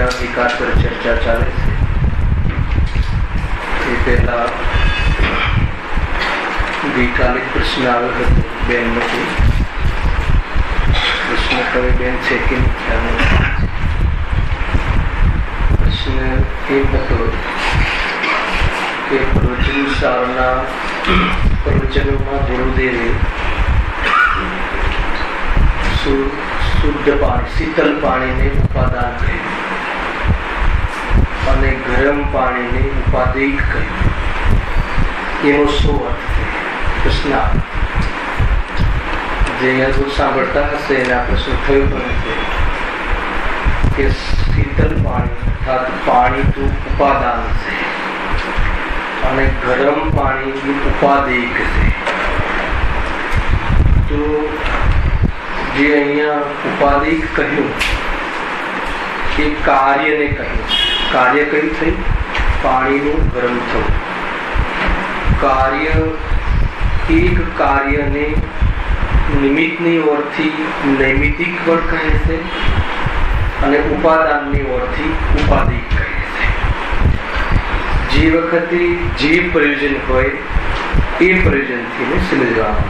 પાણીના અધિકાર પર ચર્ચા ચાલે છે. એ પહેલા ગઈકાલે પ્રશ્ન આવ્યો હતો બેન નથી. પ્રશ્ન કરે બેન છે કે પ્રશ્ન એ હતો કે પ્રવચન સારના પ્રવચનોમાં ગુરુદેવે શુદ્ધ પાણી શીતલ પાણીને ઉપાદાન કહ્યું અને ગરમ પાણીને ઉપાદેય કહ્યું. એનો શું અર્થ છે? પ્રશ્ન જે અહીંયા સાંભળતા હશે એને આ પ્રશ્ન થયો પણ છે કે શીતલ પાણી અર્થાત પાણી તો ઉપાદાન છે અને ગરમ પાણી ઉપાદેય છે. તો જે અહીંયા ઉપાદેય કહ્યું એ કાર્યને કહ્યું. કાર્ય કયું થયું? પાણીનું ગરમ થવું. કાર્ય એક કાર્યને નિમિત્તની ઓરથી નૈમિતિક પણ કહે છે અને ઉપાદાનની ઓરથી ઉપાદેય કહે છે. જે વખતે જે પ્રયોજન હોય એ પ્રયોજનથી સમજવાનું.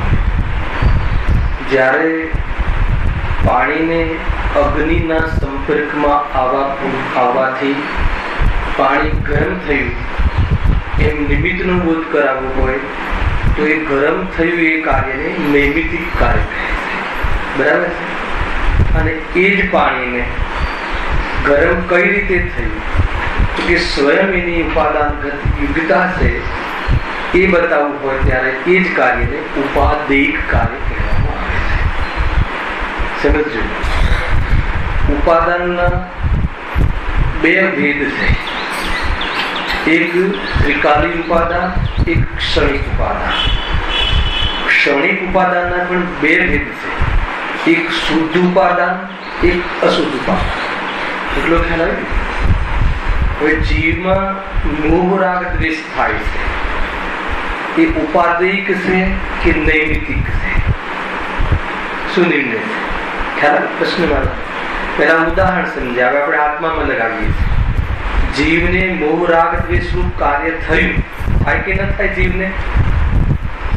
જ્યારે પાણીને અગ્નિના સંપર્કમાં આવવાથી પાણી ગરમ થયું એમ નિમિત્તનો બોધ કરાવવો હોય તો એ ગરમ થયું એ કાર્યને નૈમિતિક કાર્ય કહે છે. બરાબર છે? અને એ જ પાણીને ગરમ કઈ રીતે થયું તો કે સ્વયં એની ઉપાદાન યુગતા છે એ બતાવવું હોય ત્યારે એ જ કાર્યને ઉપાદેય કાર્ય કહેવામાં આવે છે. સમજજો, ઉપાદાનના બે ભેદ છે. એક ત્રિકાલી ઉપાદાન, એક ક્ષણિક ઉપાદાન. ક્ષણિક ઉપાદાનના પણ બે ભેદ છે. એક શુદ્ધ ઉપાદાન, એક અશુદ્ધ ઉપાદાન. એટલો ખ્યાલ આવે? હવે જીવમાં મોહ રાગ દ્વેષ થાય છે એ ઉપાદેયિક છે કે નૈમિતિક છે? શું નિર્ણય છે? ખ્યાલ? પ્રશ્નમાં પહેલા ઉદાહરણ સમજાવે. આપણે આત્મામાં લગાવીએ છીએ. જીવને મોહ રાગ દ્વેષ રૂપ કાર્ય થયું, થાય કે ન થાય? જીવને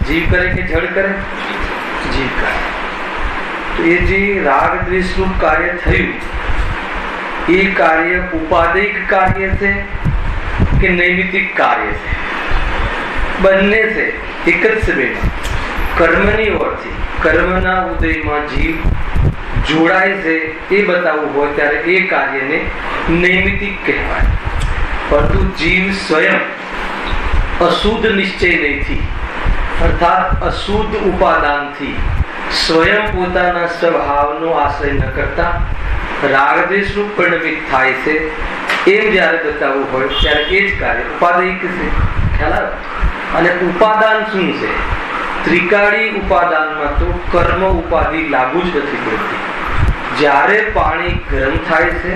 જીવ કરે કે જળ કરે? જીવ કરે. તો એ જે રાગ દ્વેષ રૂપ કાર્ય થયું એ કાર્ય ઉપાદેયિક કાર્ય છે કે નૈમિતિક કાર્ય છે? બંને છે. એક જ સમયમાં કર્મની ઓરથી કર્મના ઉદયમાં જીવ જોડાય છે એ બતાવવું હોય ત્યારે એ કાર્યને નૈમિતિક કહેવાય. પરંતુ જીવ સ્વયં અશુદ્ધ નિશ્ચય નહીંથી અર્થાત અશુદ્ધ ઉપાદાનથી સ્વયં પોતાના સ્વભાવનો આશ્રય ન કરતા રાગદ્વેષ રૂપ પરિણમિત થાય છે એમ જ્યારે બતાવવું હોય ત્યારે એ જ કાર્ય ઉપાદેયિક છે. ખ્યાલ આવે? અને ઉપાદાન શું છે? ત્રિકાળી ઉપાદાનમાં તો કર્મ ઉપાધિ લાગુ જ નથી પડતી. જ્યારે પાણી ગરમ થાય છે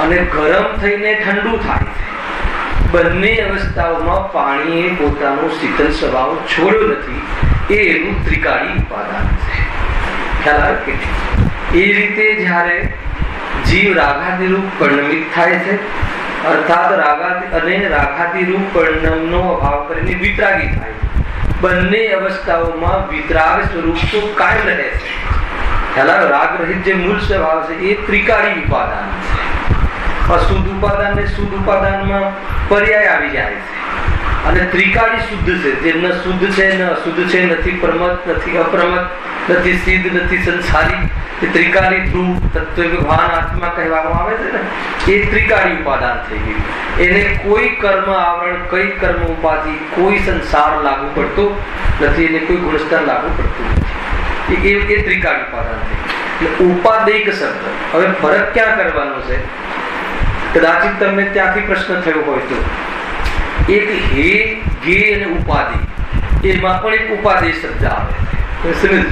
અને ગરમ થઈને ઠંડુ થાય છે, બંને અવસ્થાઓમાં પાણીએ પોતાનો શીતલ સ્વભાવ છોડ્યો નથી. એ એનું ત્રિકાળી ઉપાદાન છે. ખ્યાલ આવે કે? એ રીતે જ્યારે જીવ રાગાદિરૂપ પરિણમિત થાય છે અર્થાત રાગાદિરૂપ પરિણમનો અભાવ કરીને વિતરાગી થાય છે, બંને અવસ્થાઓમાં વિતરાગ સ્વરૂપ તો કાયમ રહે છે. ખ્યાલ? રાગ રહિત જે મૂળ સ્વભાવ છે એ ત્રિકાળી ઉપાદાન છે. અશુદ્ધ ઉપાદાન ને શુદ્ધ ઉપાદાનમાં પર્યાય આવી જાય છે અને ત્રિકાળી શુદ્ધ છે. જે ન શુદ્ધ છે ન અશુદ્ધ છે, નથી પ્રમત નથી અપ્રમત, નથી સિદ્ધ નથી સંસારી. એ ત્રિકાળી ધ્રુવ તત્વ ભાન આત્મા કહેવામાં આવે છે ને, એ ત્રિકાળી ઉપાદાન થઈ ગયું. એને કોઈ કર્મ આવરણ, કઈ કર્મ ઉપાધિ, કોઈ સંસાર લાગુ પડતો નથી, એને કોઈ ગુણસ્થાન લાગુ પડતું નથી. એ ત્રિકાળી ઉપાદાન થઈ. એટલે ઉપાદેયિક શબ્દ. હવે ફરક ક્યાં કરવાનો છે? કદાચિત તમને ત્યાંથી પ્રશ્ન થયો હોય તો એક હે, ગે અને ઉપાધિ, એમાં પણ એક ઉપાદેય શબ્દ આવે છે. સમજ?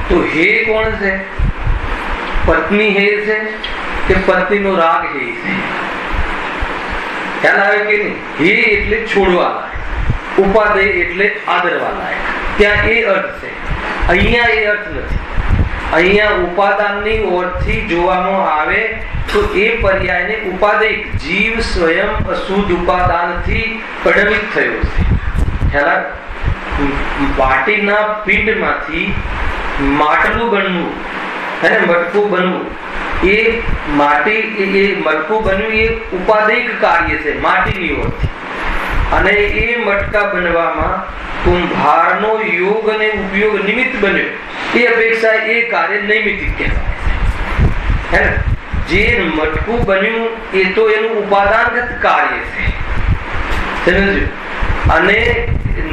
તો હે કોણ છે? પત્ની હે છે કે પત્નીનો રાગ હે છે? ખ્યાલ આવે કે નહીં? હે એટલે છોડવા લાયક, ઉપાદેય એટલે આદરવા લાયક. ત્યાં એ અર્થ છે. અહીંયા એ અર્થ નથી. અહીંયા ઉપાદાનની ઓરથી જોવામાં આવે તો એ પર્યાયને ઉપાદેય જીવ સ્વયં અશુદ્ધ ઉપાદાનથી પરિણમિત થયો છે. ખ્યાલ? માટીના પિંડમાંથી માટલું બનવું અને મટકું બનવું, એ માટી એ મટકું બન્યું એ ઉપાદેય કાર્ય છે માટીની ઓરથી. અને એ મટકા બનવામાં કુંભારનો યોગ અને ઉપયોગ નિમિત્ત બન્યો, એ અપેક્ષા એ કાર્ય નૈમિતિક કહેવાય છે. જે મટકું બન્યું એ તો એનું ઉપાદાનગત કાર્ય છે, સમજ્યું? અને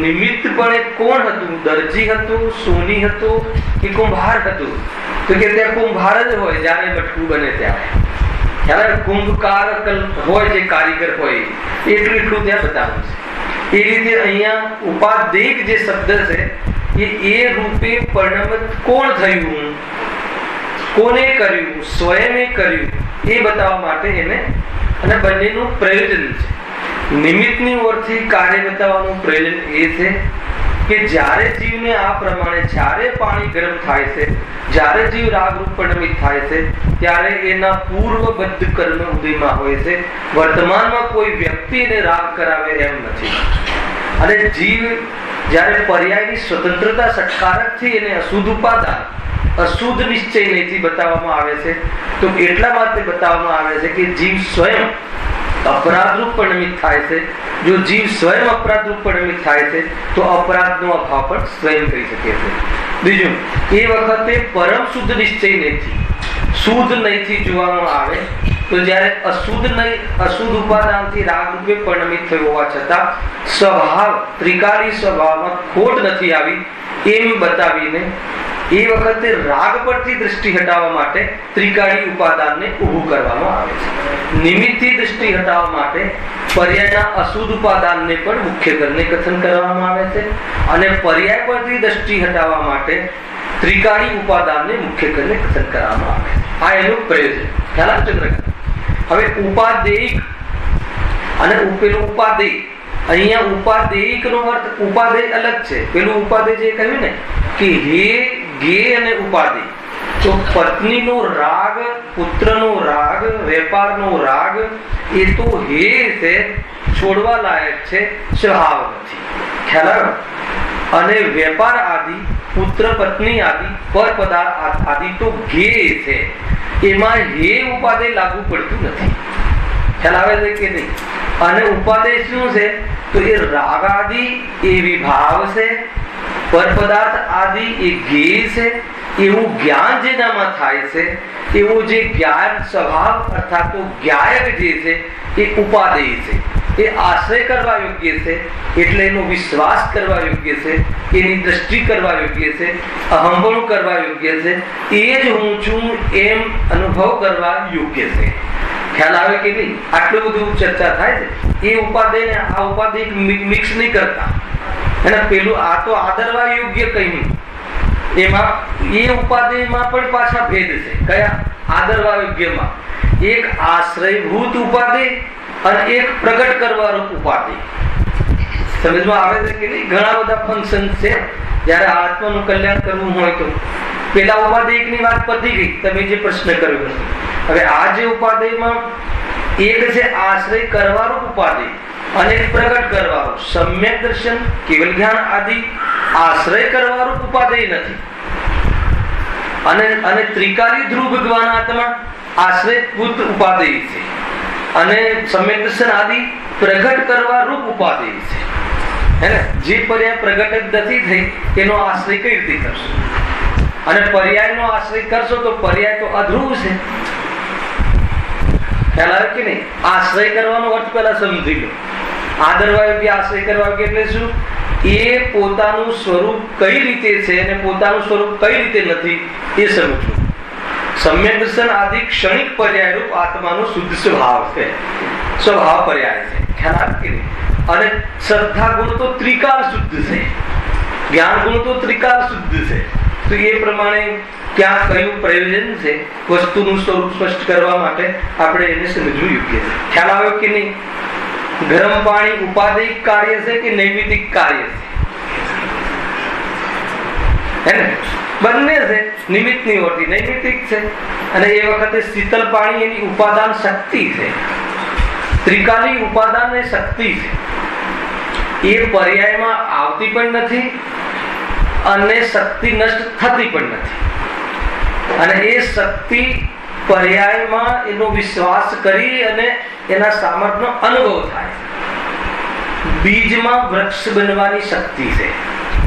નિમિત્તપણે કોણ હતું? દરજી હતો, સોની હતો કે કુંભાર હતું? તો કે ત્યાં કુંભાર જ હોય જ્યારે મટકું બને ત્યારે. ત્યારે કુંભકાર હોય, જે કારીગર હોય એટલું ત્યાં બતાવું છે. એ રીતે અહીંયા ઉપાદેય જે શબ્દ છે એ રૂપે પરિણમિત કોણ થયું, કોને કર્યું, સ્વયં કર્યું, એ બતાવવા માટે એને, અને બંનેનું પ્રયોજન છે. નિમિત્તની ઓરથી કાર્ય બતાવવાનું પ્રયોજન એ છે કે જ્યારે જીવને આ પ્રમાણે, જ્યારે પાણી ગરમ થાય છે, જ્યારે જીવ રાગરૂપ પરિણમિત થાય છે, ત્યારે એના પૂર્વબદ્ધ કર્મ ઉદયમાં હોય છે. વર્તમાનમાં કોઈ વ્યક્તિ એને રાગ કરાવે એમ નથી. અને જીવ જ્યારે પર્યાયની સ્વતંત્રતા સત્કારકથી એને અશુદ્ધ ઉપાદાન, અશુદ્ધ નિશ્ચય નહીંથી બતાવવામાં આવે છે. તો એટલા માટે બતાવવામાં આવે છે કે જીવ સ્વયં અપરાધરૂપ પરિણમિત થાય છે. જો જીવ સ્વયં અપરાધરૂપ પરિણમિત થાય છે તો અપરાધનો અભાવ પણ સ્વયં કરી શકે છે. બીજું, એ વખતે પરમ શુદ્ધ નિશ્ચય નહીંથી, શુદ્ધ નહીંથી જોવામાં આવે તો જ્યારે અશુદ્ધ ઉપાદાનથી રાગ રૂપે પરિણમિત થયો હોવા છતાં સ્વભાવ, ત્રિકાળી સ્વભાવમાં ખોટ નથી આવી એમ બતાવીને એ વખતે રાગ પરથી દૃષ્ટિ હટાવવા માટે ત્રિકાળી ઉપાદાનને ઊભું કરવામાં આવે છે. નિમિત્તથી દૃષ્ટિ હટાવવા માટે પર્યાયના અશુદ્ધ ઉપાદાનને પણ મુખ્ય કરીને કથન કરવામાં આવે છે. અને પર્યાય પરથી દૃષ્ટિ હટાવવા માટે ત્રિકાળી ઉપાદાનને મુખ્ય કરીને કથન કરવામાં આવે છે. આ એનું પ્રયોજન. ખ્યાલ ચંદ્રકાંત? હવે ઉપાદેય અને પેલું ઉપાદેય, અહીંયા ઉપાદેયિક નો અર્થ, ઉપાદેય અલગ છે. પેલું ઉપાદેય જે કહ્યું ને કે હે ગે અને ઉપાદેય, તો પત્નીનો રાગ, પુત્રનો રાગ, વેપારનો રાગ એ તો હે છે, છોડવા લાયક છે, સ્વભાવ નથી. ખ્યાલ? અને વેપાર આદિ, પુત્ર પત્ની આદિ, પર પદાર્થ આદિ તો ગે છે, એમાં હે ઉપાદેય લાગુ પડતું નથી. ખ્યાલ આવે છે કે નહીં? અને ઉપાદેય શું છે? તો એ રાગ આદિ એ વિભાવ છે, પર પદાર્થ આદિ એ ગે છે. એવું જ્ઞાન જેનામાં થાય છે, એવું જે જ્ઞાન સ્વભાવ અર્થાત તો જ્ઞાયક જે છે એ ઉપાદેય છે. એ આશ્રય કરવા યોગ્ય છે, એટલે એનો વિશ્વાસ કરવા યોગ્ય છે, એની દ્રષ્ટિ કરવા યોગ્ય છે, અહંભણું કરવા યોગ્ય છે, એ જ હું છું એમ અનુભવ કરવા યોગ્ય છે. ખ્યાલ આવે કે નહીં? આટલું બધું ચર્ચા થાય છે. એ ઉપાદેય આ ઉપાદેય મિક્સ નહીં કરતા. અને પેલું આ તો આદરવા યોગ્ય કહ્યું, એમાં એ ઉપાદેયમાં પણ પાછા ભેદ છે. કયા? આદરવા યોગ્યમાં એક આશ્રયભૂત ઉપાદેય અને એક પ્રગટ કરવાનું ઉપાદેય. સમજમાં આવે છે કે નહીં? ઘણા બધા ફંક્શન છે જ્યારે આત્માનું કલ્યાણ કરવું હોય તો. પેલા ઉપાદેયની વાત પતી ગઈ, તમે જે પ્રશ્ન કર્યો. હવે આ જે ઉપાદેયમાં એક છે આશ્રય કરવાનું ઉપાદેય અને એક પ્રગટ કરવાનું. સમ્યક દર્શન, કેવલ જ્ઞાન આદિ આશ્રય કરવાનું ઉપાદેય નથી. અને ત્રિકાળી ધ્રુવ ભગવાન આત્મા આશ્રયભૂત ઉપાદેય છે. અને સમ્યક દર્શન આદિ પ્રગટ કરવા રૂપ ઉપાદેય છે. હે ને? જે પર્યાય પ્રગટ નથી થઈ એનો આશ્રય કઈ રીતે કરશો? અને પર્યાયનો આશ્રય કરશો તો પર્યાય તો અધ્રુવ છે. ખ્યાલ આવે કે નહીં? આશ્રય કરવાનો અર્થ પહેલા સમજી લો. આદરવા યોગ્ય, આશ્રય કરવા યોગ્ય એટલે શું? એ પોતાનું સ્વરૂપ કઈ રીતે છે અને પોતાનું સ્વરૂપ કઈ રીતે નથી એ સમજવું. સમ્યક દર્શન આદિ ક્ષણિક પર્યાય રૂપ આત્માનો શુદ્ધ સ્વભાવ છે, સ્વભાવ પર્યાય છે. ખ્યાલ આવે કે નહીં? અને શ્રદ્ધા ગુણ તો ત્રિકાળ શુદ્ધ છે, જ્ઞાન ગુણ તો ત્રિકાળ શુદ્ધ છે. તો એ પ્રમાણે ક્યાં કયું પ્રયોજન છે વસ્તુનું સ્વરૂપ સ્પષ્ટ કરવા માટે આપણે એને સમજવું યોગ્ય છે. ખ્યાલ આવ્યો કે નહીં? ગરમ પાણી ઉપાદેયિક કાર્ય છે કે નૈમિતિક કાર્ય છે? હે ને? બંને છે, નિમિત્તની ઓરથી નૈમિત્તિક છે. અને એ વખતે શીતલ પાણી એની ઉપાદાન શક્તિ છે. ત્રિકાલી ઉપાદાન એ શક્તિ છે. એ પર્યાયમાં આવતી પણ નથી અને શક્તિ નષ્ટ થતી પણ નથી. અને એ શક્તિ પર્યાયમાં એનો વિશ્વાસ કરી અને એના સામર્થ્યનો અનુભવ થાય. બીજમાં વૃક્ષ બનવાની શક્તિ છે,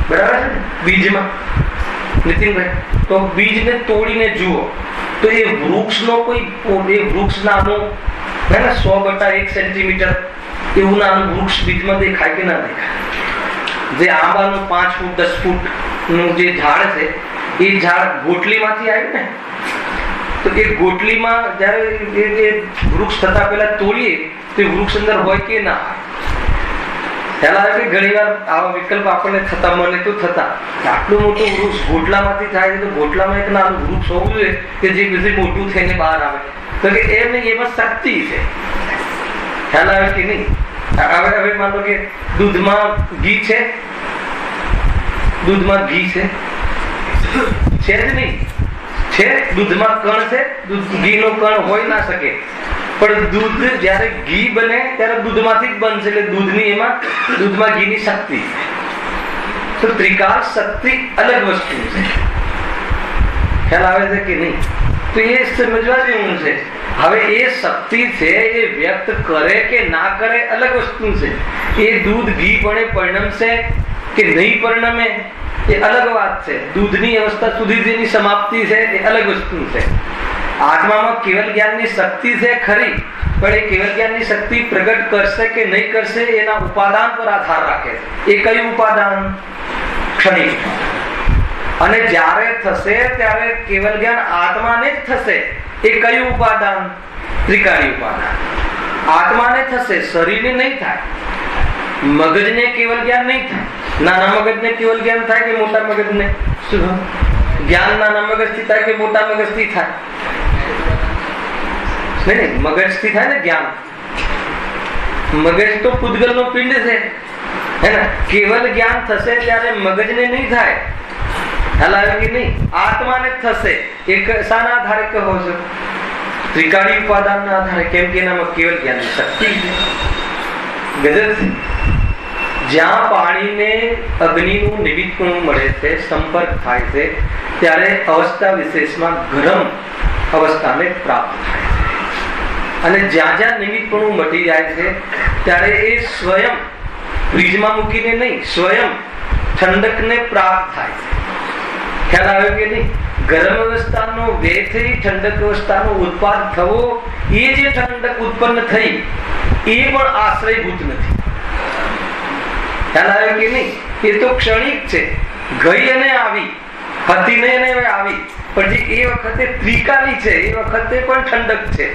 બરાબર છે ને? બીજમાં નીતિનભાઈ, તો બીજને તોડીને જુઓ તો એ વૃક્ષનો કોઈ એ વૃક્ષ નાનું હે ને 100/1 સેન્ટીમીટર એવું નાનું વૃક્ષ બીજમાં દેખાય કે ના દેખાય? જે આંબાનું 5 ફૂટ 10 ફૂટ નું જે ઝાડ છે એ ઝાડ ગોટલીમાંથી આવ્યું ને, તો એ ગોટલીમાં જયારે એ વૃક્ષ થતા પહેલા તોડીએ તો એ વૃક્ષ અંદર હોય કે ના હોય? ખ્યાલ આવે કે ઘણી વાર આવા વિકલ્પ આપણને થતા, મને તો થતા, આટલું મોટું વૃક્ષ ગોટલામાંથી થાય છે તો ગોટલામાં એક નાનું વૃક્ષ હોવું જોઈએ કે જે પછી મોટું થઈને બહાર આવે. તો કે એમ નહીં, એમાં શક્તિ છે. ખ્યાલ આવે કે નહીં? હવે માનો કે દૂધમાં ઘી છે, દૂધમાં ઘી છે જ નહીં, છે દૂધમાં કણ છે, ઘીનો કણ હોઈ ના શકે. પણ દૂધ જયારે ઘી બને ત્યારે દૂધમાંથી જ બનશે, એટલે દૂધમાં ઘીની શક્તિ. તો ત્રિકાળ શક્તિ અલગ વસ્તુ છે. ખ્યાલ આવે છે કે નહીં? તો એ સમજવા જેવું છે. હવે એ શક્તિ છે એ વ્યક્ત કરે કે ના કરે અલગ વસ્તુ છે. એ દૂધ ઘી બને પરિણમશે કે નહીં પરિણમે એ અલગ વાત છે. દૂધની અવસ્થા સુધી જેની સમાપ્તિ છે એ અલગ વસ્તુ છે. આત્મામાં કેવલ જ્ઞાનની શક્તિ છે ખરી, પણ એ કેવલ જ્ઞાનની શક્તિ પ્રગટ કરશે કે નહીં કરશે એના ઉપાદાન પર આધાર રાખે છે. એ કયું ઉપાદાન? ક્ષણિક. અને જ્યારે થશે ત્યારે કેવલ જ્ઞાન આત્માને જ થશે. એ કયું ઉપાદાન? ત્રિકાળી ઉપાદાન. આત્માને થશે, શરીરને નહીં થાય. મગજને કેવલ જ્ઞાન નહીં થાય. નાના મગજને કેવલ જ્ઞાન થાય કે મોટા મગજને? શું જ્ઞાન નાના મગજથી થાય કે મોટા મગજથી થાય? નહીં, મગજથી થાય ને જ્ઞાન. મગજ તો પૂતગલનો પિંડ છે, હે ને? કેવલ જ્ઞાન થશે ત્યારે મગજને નહીં થાય. ખ્યાલ કે નહીં? આત્માને થશે. એક શાના આધારે કહો છો? ત્રિકાળી ઉપાદાનના આધારે. કેમ કે એનામાં કેવલ જ્ઞાનની શક્તિ છે. ગજબ છે. જ્યાં પાણીને અગ્નિનું નિમિત્તપણું મળે છે, સંપર્ક થાય છે, ત્યારે અવસ્થા વિશેષમાં ગરમ અવસ્થાને પ્રાપ્ત થાય છે. અને જ્યાં જ્યાં નિમિત્તપણું મટી જાય છે ત્યારે એ સ્વયં ફ્રીજમાં મૂકીને નહીં, સ્વયં ઠંડકને પ્રાપ્ત થાય છે. ખ્યાલ આવ્યો કે નહીં? ગરમ અવસ્થાનો વેથી ઠંડક અવસ્થાનો ઉત્પાદ થવો, એ જે ઠંડક ઉત્પન્ન થઈ એ પણ આશ્રયભૂત નથી. ખ્યાલ આવ્યો કે નહીં? એ તો ક્ષણિક છે. ગઈ અને આવી, હતી નહીં અને આવી, પણ જે એ વખતે ત્રિકાલી છે એ વખતે પણ ઠંડક છે.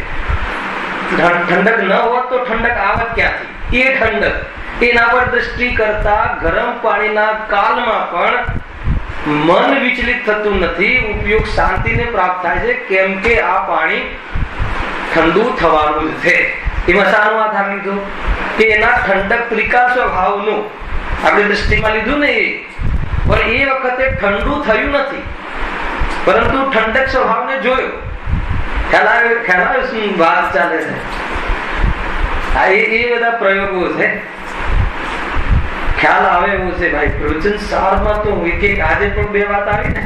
ઠંડક ન હોત તો ઠંડક આવત ક્યાંથી? એ ઠંડક એના પર દ્રષ્ટિ કરતા ગરમ પાણીના કાલમાં પણ મન વિચલિત થતું નથી. ઉપયોગ શાંતિને પ્રાપ્ત થાય છે. કેમ કે આ પાણી ઠંડુ થવાનું જ છે. એમાં શાનો આધાર લીધો? કે એના ઠંડક ત્રિકાળ સ્વભાવનું આપણે દ્રષ્ટિમાં લીધું ને. પણ એ વખતે ઠંડુ થયું નથી, પરંતુ ઠંડક સ્વભાવને જોયો. ખ્યાલ આવ્યો શું વાત ચાલે છે? એ બધા પ્રયોગો છે. ખ્યાલ આવે એવું છે ભાઈ. પ્રવચન સારમાં તો એક આજે પણ 2 વાત આવી ને.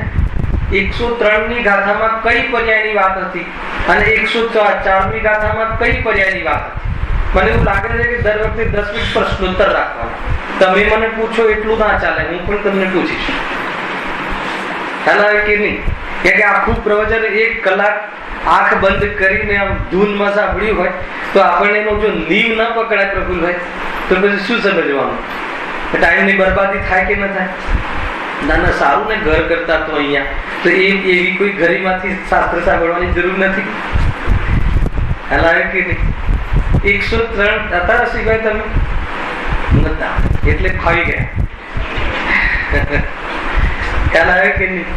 103ની ગાથામાં કઈ પર્યાયની વાત હતી અને 104ની ગાથામાં કઈ પર્યાયની વાત હતી? મને એવું લાગે છે કે દર વખતે 10 મિનિટ પ્રશ્નોત્તર રાખવાના. તમે મને પૂછો એટલું ના ચાલે, હું પણ તમને પૂછીશ. ખ્યાલ આવે કે નહીં? કે આખું પ્રવચન 1 કલાક આંખ બંધ કરીને આમ ધૂનમાં સાંભળ્યું હોય તો આપણને એનો જો નીવ ન પકડાય પ્રફુલભાઈ, તો પછી શું સમજવાનું? ટાઈમની બરબાદી થાય કે ન થાય? ના ના, સારું ને ઘર કરતા તો અહીંયા તો એવી કોઈ ઘરીમાંથી શાસ્ત્ર સાંભળવાની જરૂર નથી. ખ્યાલ આવે કે નહીં? 103 હતા રસીભાઈ તમે નતા એટલે ફાવી ગયા. ખ્યાલ આવે કે નહીં?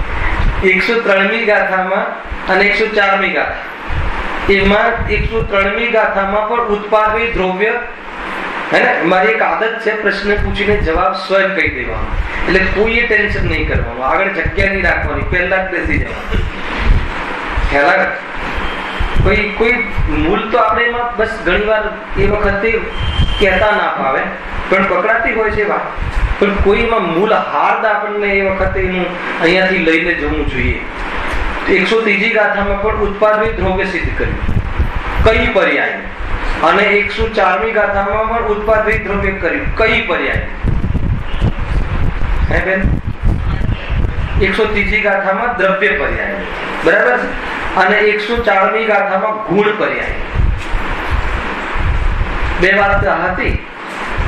103મી ગાથામાં અને 104મી ગાથા, એમાં 103મી ગાથામાં પણ ઉત્પાદિત દ્રવ્ય હે ને? મારી એક આદત છે પ્રશ્ન પૂછીને જવાબ સ્વયં કહી દેવાનો, એટલે કોઈ ટેન્શન નહીં કરવાનું, આગળ જગ્યા નહીં રાખવાની, પહેલા જ બેસી જવાનું. કોઈ મૂળ તો આપણે એમાં બસ ઘણીવાર એ વખતે કહેતા ના ફાવે, પણ પકડાતી હોય છે વાત, પણ કોઈ એમાં મૂળ હાર્દ આપણને એ વખતે એનું અહીંયાથી લઈને જવું જોઈએ. 103જી ગાથામાં પણ ઉત્પાદિત દ્રવ્ય સિદ્ધ કર્યું કઈ પર્યાય, અને 104મી ગાથામાં પણ ઉત્પાદિત દ્રવ્ય કર્યું કઈ પર્યાય. હે બેન? 103જી ગાથામાં દ્રવ્ય પર્યાય, બરાબર છે, અને 104મી ગાથામાં ગુણ પર્યાય. બે વાત હતી.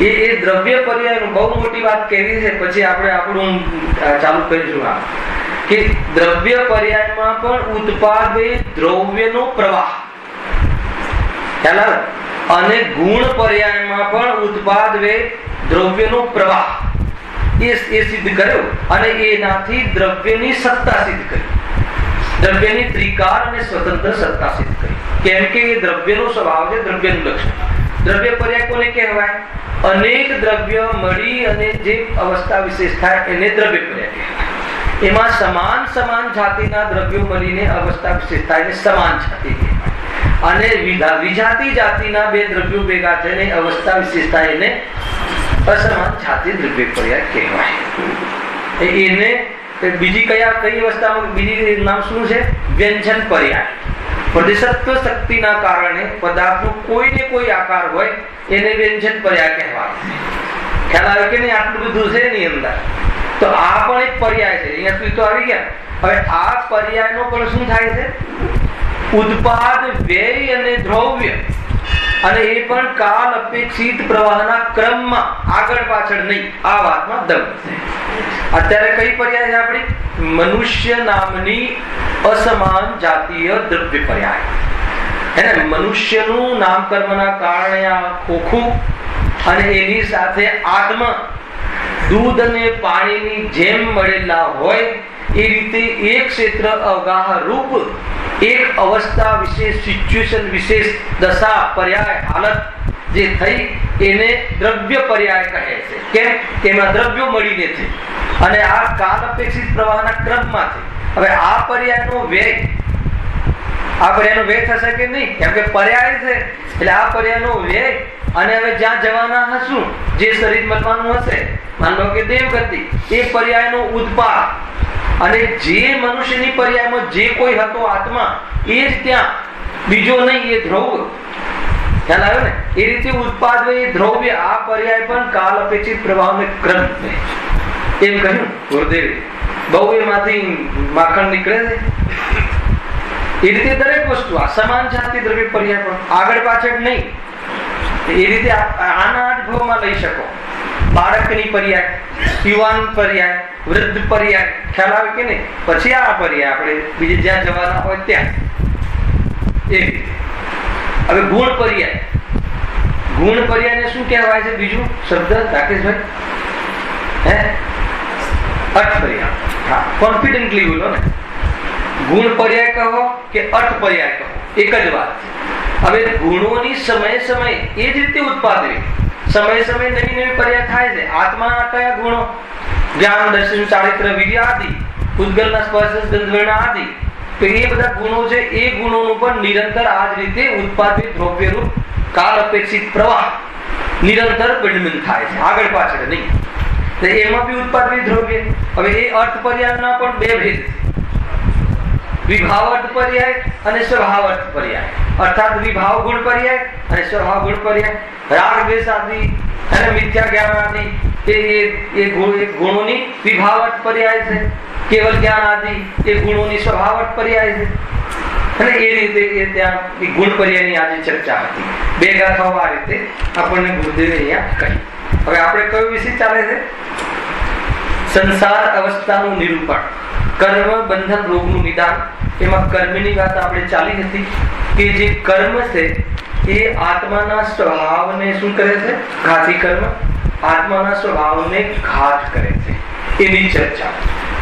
એ દ્રવ્ય પર્યાયનું બહુ મોટી વાત કેવી છે, પછી આપણે આપણું ચાલુ કરીશું. આ કે દ્રવ્ય પર્યાયમાં પણ ઉત્પાદિત દ્રવ્યનો પ્રવાહ, ખ્યાલ આવે, અને ગુણ પર્યાયમાં પણ ઉત્પાદિત દ્રવ્યનો પ્રવાહ એ સિદ્ધ કર્યો, અને એનાથી દ્રવ્યની સત્તા સિદ્ધ કરી, દ્રવ્યની ત્રિકાળ અને સ્વતંત્ર સત્તા સિદ્ધ કરી. કેમ કે એ દ્રવ્યનો સ્વભાવ છે, દ્રવ્યનું લક્ષણ. દ્રવ્ય પર્યાય કોને કહેવાય? અનેક દ્રવ્ય મળી અને જે અવસ્થા વિશેષ થાય એને દ્રવ્ય પર્યાય કહેવાય. એમાં સમાન જાતિના દ્રવ્યો મળીને અવસ્થા વિશેષ થાય એને સમાન જાતિ કહેવાય, અને વિજાતી જાતિના બે દ્રવ્યો ભેગા થઈને અવસ્થા વિશેષ થાય એને અસમાન જાતિ દ્રવ્ય પર્યાય કહેવાય. એને બીજી કઈ અવસ્થામાં બીજી નામ શું છે? વ્યંજન પર્યાય. પ્રતિસત્વ શક્તિના કારણે પદાર્થનો કોઈને કોઈ આકાર હોય એને વ્યંજન પર્યાય કહેવાય. ખ્યાલ આવે કે નહીં? આટલું બધું છે એની અંદર. તો આ પણ એક પર્યાય છે. અહીંયા સુધી તો આવી ગયા. હવે આ પર્યાયનો પણ શું થાય છે? ઉત્પાદ, વ્યય અને દ્રવ્ય, અને એ પણ કાલ અપેક્ષિત પ્રવાહના ક્રમમાં, આગળ પાછળ નહીં. આ વાતમાં દમ છે. અત્યારે કઈ પર્યાય છે આપણી? મનુષ્ય નામની અસમાન જાતીય દ્રવ્ય પર્યાય. એને મનુષ્યનું નામકર્મના કારણે આ ખોખું અને એની સાથે આત્મા દૂધ અને પાણીની જેમ મળેલા હોય એ રીતે એક ક્ષેત્ર અવગાહ રૂપ એક અવસ્થા વિશેષ, સિચ્યુએશન વિશેષ, દશા, પર્યાય, હાલત જે થઈ એને દ્રવ્ય પર્યાય કહે છે. કેમ? તેમાં દ્રવ્યો મળીને છે, અને આ કાલ અપેક્ષિત પ્રવાહના ક્રમમાં છે. હવે આ પર્યાયનો વ્યય થશે કે નહીં? કેમ કે પર્યાય છે એટલે આ પર્યાયનો વ્યય, અને હવે જ્યાં જવાના હશું, જે શરીર મળવાનું હશે, માન લો કે દેવગતિ, એ પર્યાયનો ઉત્પાદ, અને જે મનુષ્યની પર્યાયમાં જે કોઈ હતો આત્મા એ જ ત્યાં, બીજો નહીં, એ ધ્રુવ. ખ્યાલ આવ્યો ને? એ રીતે ઉત્પાદ એ દ્રવ્ય, આ પર્યાય પણ કાલ અપેક્ષિત પ્રવાહનો ક્રમ છે. એમ કહ્યું ગુરુદેવે. બહુ એમાંથી માખણ નીકળે છે. એ રીતે દરેક વસ્તુ આ સમાન જાતિ દ્રવ્ય પર્યાય પણ આગળ પાછળ નહીં. એ રીતે આના અનુભવમાં લઈ શકો. બાળકની પર્યાય, યુવાન પર્યાય, વૃદ્ધ પર્યાય, ખ્યાલ આવે કે નહીં? પછી આ પર્યાય આપણે બીજે જ્યાં જવાના હોય ત્યાં. એ રીતે હવે ગુણ પર્યાય. ગુણ પર્યાયને શું કહેવાય છે? બીજું શબ્દ રાકેશભાઈ? હે? અર્થ પર્યાય. હા, કોન્ફિડન્ટલી બોલો ને. ગુણ પર્યાય કહો કે અર્થ પર્યાય કહો, એક જ વાત છે. હવે ગુણોની સમયે સમયે એ જ રીતે ઉત્પાદન, સમયે સમયે નવી નવી પર્યાય થાય છે. આત્માના કયા ગુણો? જ્ઞાન, દર્શન, ચારિત્ર, વીર્ય આદિ, ઉદ્ગલના સ્પર્શ, ગંધવર્ણ આદિ. તો એ બધા ગુણો છે. એ ગુણોનું પણ નિરંતર આ જ રીતે ઉત્પાદિત દ્રવ્યનું કાલ અપેક્ષિત પ્રવાહ નિરંતર પરિણમન થાય છે, આગળ પાછળ નહીં. એમાં બી ઉત્પાદિત દ્રવ્ય. હવે એ અર્થ પર્યાયના પણ બે ભેદ છે. વિભાવ અર્થ પર્યાય અને સ્વભાવ અર્થ પર્યાય. અર્થાત વિભાવ ગુણ પર્યાય અને સ્વભાવ ગુણ પર્યાય. રાગ, દ્વેષ આદિ અને મિથ્યા જ્ઞાન આદિ એ ગુણોની વિભાવ અર્થ પર્યાય છે. કેવલ જ્ઞાન આદિ એ ગુણોની સ્વભાવ અર્થ પર્યાય છે. અને એ રીતે એ ત્યાં ગુણ પર્યાયની આજે ચર્ચા હતી. બે ગાથાઓ આ રીતે આપણને ગુરુદેવે અહીંયા કહી. હવે આપણે કયો વિષય ચાલે છે? સંસાર અવસ્થાનું નિરૂપણ, કર્મ બંધન રોગનું નિદાન. એમાં કર્મની વાત આપણે ચાલી હતી કે જે કર્મ છે એ આત્માના સ્વભાવને શું કરે છે? ઘાતી કર્મ આત્માના સ્વભાવને ઘાત કરે છે. એની ચર્ચા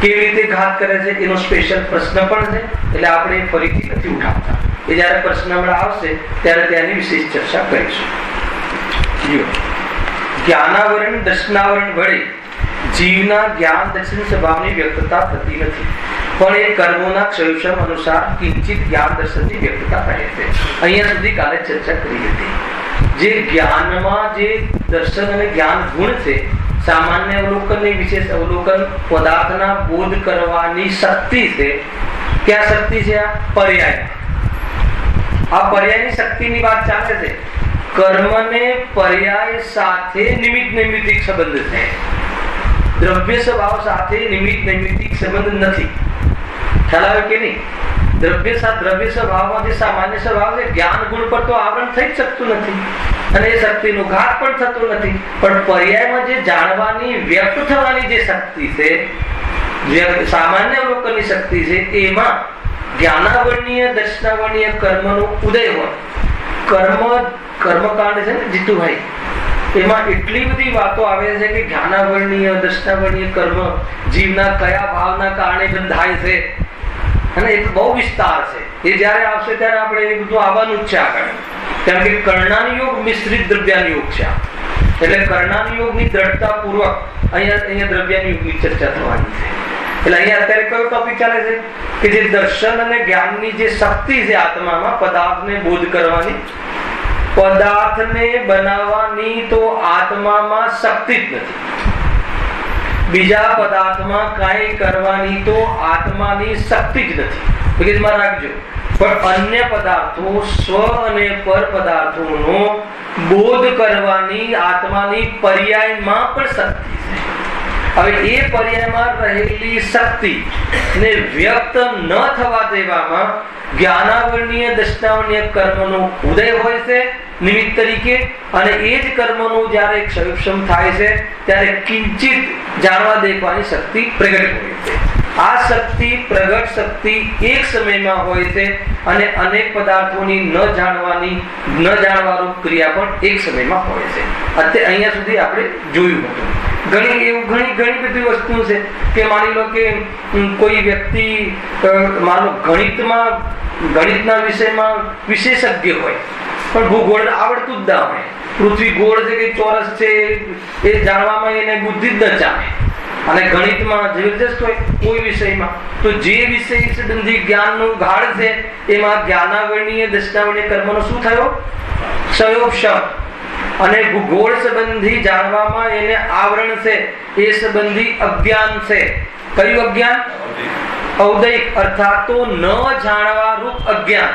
કેવી રીતે ઘાત કરે છે એનો સ્પેશિયલ પ્રશ્ન પણ છે, એટલે આપણે ફરીથી નથી ઉઠાવતા. એ જયારે પ્રશ્ન આવશે ત્યારે તેની વિશેષ ચર્ચા કરીશું. જ્ઞાનાવરણ દર્શનાવરણ વડે જીવના જ્ઞાન દર્શન સ્વભાવની વ્યક્તતા થતી નથી, પણ એ કર્મોના ક્ષયક્ષમ અનુસાર કિંચિત જ્ઞાન દર્શનની વ્યક્તતા થાય છે. અહીંયા સુધી કાલે ચર્ચા કરી હતી. જે જ્ઞાનમાં જે દર્શન અને જ્ઞાન ગુણ છે, સામાન્ય અવલોકનની વિશેષ અવલોકન પદાર્થના બોધ કરવાની શક્તિ છે. ક્યાં શક્તિ છે? આ પર્યાય. આ પર્યાયની શક્તિની વાત ચાલે છે. કર્મને પર્યાય સાથે નિમિત્ત નૈમિત્તિક સંબંધ છે. દ્રવ્ય સ્વભાવ સાથે નિમિત્ત નૈમિત્તિક સંબંધ નથી. ખ્યાલ આવે કે નહીં? દ્રવ્ય સ્વભાવમાં જે સામાન્ય સ્વભાવ છે, જ્ઞાન ગુણ પર તો આવરણ થઈ જ શકતું નથી અને એ શક્તિનો ઘાત પણ થતો નથી. પણ પર્યાયમાં જે જાણવાની વ્યક્ત થવાની જે શક્તિ છે, સામાન્ય અવલોકનની શક્તિ છે, એમાં જ્ઞાનાવર્ણીય દર્શનાવર્ણીય કર્મનો ઉદય હોય. કર્મકાંડ છે ને જીતુભાઈ, એમાં એટલી બધી વાતો આવે છે કે જ્ઞાનાવર્ણીય દર્શનાવર્ણીય કર્મ જીવના કયા ભાવના કારણે બંધાય છે, અને એક બહુ વિસ્તાર છે. એ જ્યારે આવશે ત્યારે આપણે એ બધું આવવાનું જ છે આગળ. કારણ કે કર્ણાનુયોગ મિશ્રિત દ્રવ્યાનુયોગ છે. એટલે કર્ણાનુયોગની દ્રઢતા પૂર્વક અહીંયા દ્રવ્યાનુયોગની ચર્ચા થવાની છે. એટલે અહીંયા અત્યારે કયો ટોપિક ચાલે છે કે જે દર્શન અને જ્ઞાનની જે શક્તિ છે આત્મામાં, પદાર્થને બોધ કરવાની, પદાર્થને બનાવવાની તો આત્મામાં શક્તિ જ નથી. બીજા પદાર્થમાં કાંઈ કરવાની તો આત્માની શક્તિ જ નથી. મગજમાં રાખજો. પણ અન્ય પદાર્થો, સ્વ અને પર પદાર્થોનો બોધ કરવાની આત્માની પર્યાયમાં પણ શક્તિ છે. હવે એ પર્યાયમાં રહેલી શક્તિ ને વ્યક્ત ન થવા દેવામાં જ્ઞાનાવર્ણીય દર્શનાવર્ણીય કર્મનો ઉદય હોય છે નિમિત્ત તરીકે, અને એ જ કર્મનો જ્યારે ક્ષયક્ષમ થાય છે ત્યારે કિંચિત જાણવા દેખવાની શક્તિ પ્રગટ હોય છે. આ શક્તિ, પ્રગટ શક્તિ એક સમયમાં હોય છે અને અનેક પદાર્થોની ન જાણવાનું ક્રિયા પણ એક સમયમાં હોય છે. અત્યારે અહીંયા સુધી આપણે જોયું હતું. ઘણી બધી વસ્તુ છે કે માની લો કે કોઈ વ્યક્તિ માનો ગણિતના વિષયમાં વિશેષજ્ઞ હોય, પણ ભૂગોળ આવડતું જ ના હોય. પૃથ્વી ગોળ છે કે ચોરસ છે એ જાણવામાં એને બુદ્ધિ જ ન ચાલે. અને ગણિતમાં જબરજસ્ત હોય કોઈ વિષયમાં, તો જે વિષય સંબંધી જ્ઞાનનું ગાઢ છે એમાં જ્ઞાનાવર્ણીય દર્શનાવર્ણીય કર્મનો શું થયો? ક્ષયોક્ષમ. અને ભૂગોળ સંબંધી જાણવામાં એને આવરણ છે, એ સંબંધી અજ્ઞાન છે. કયું અજ્ઞાન? ઔદયિક, અર્થાત તો ન જાણવા રૂપ અજ્ઞાન.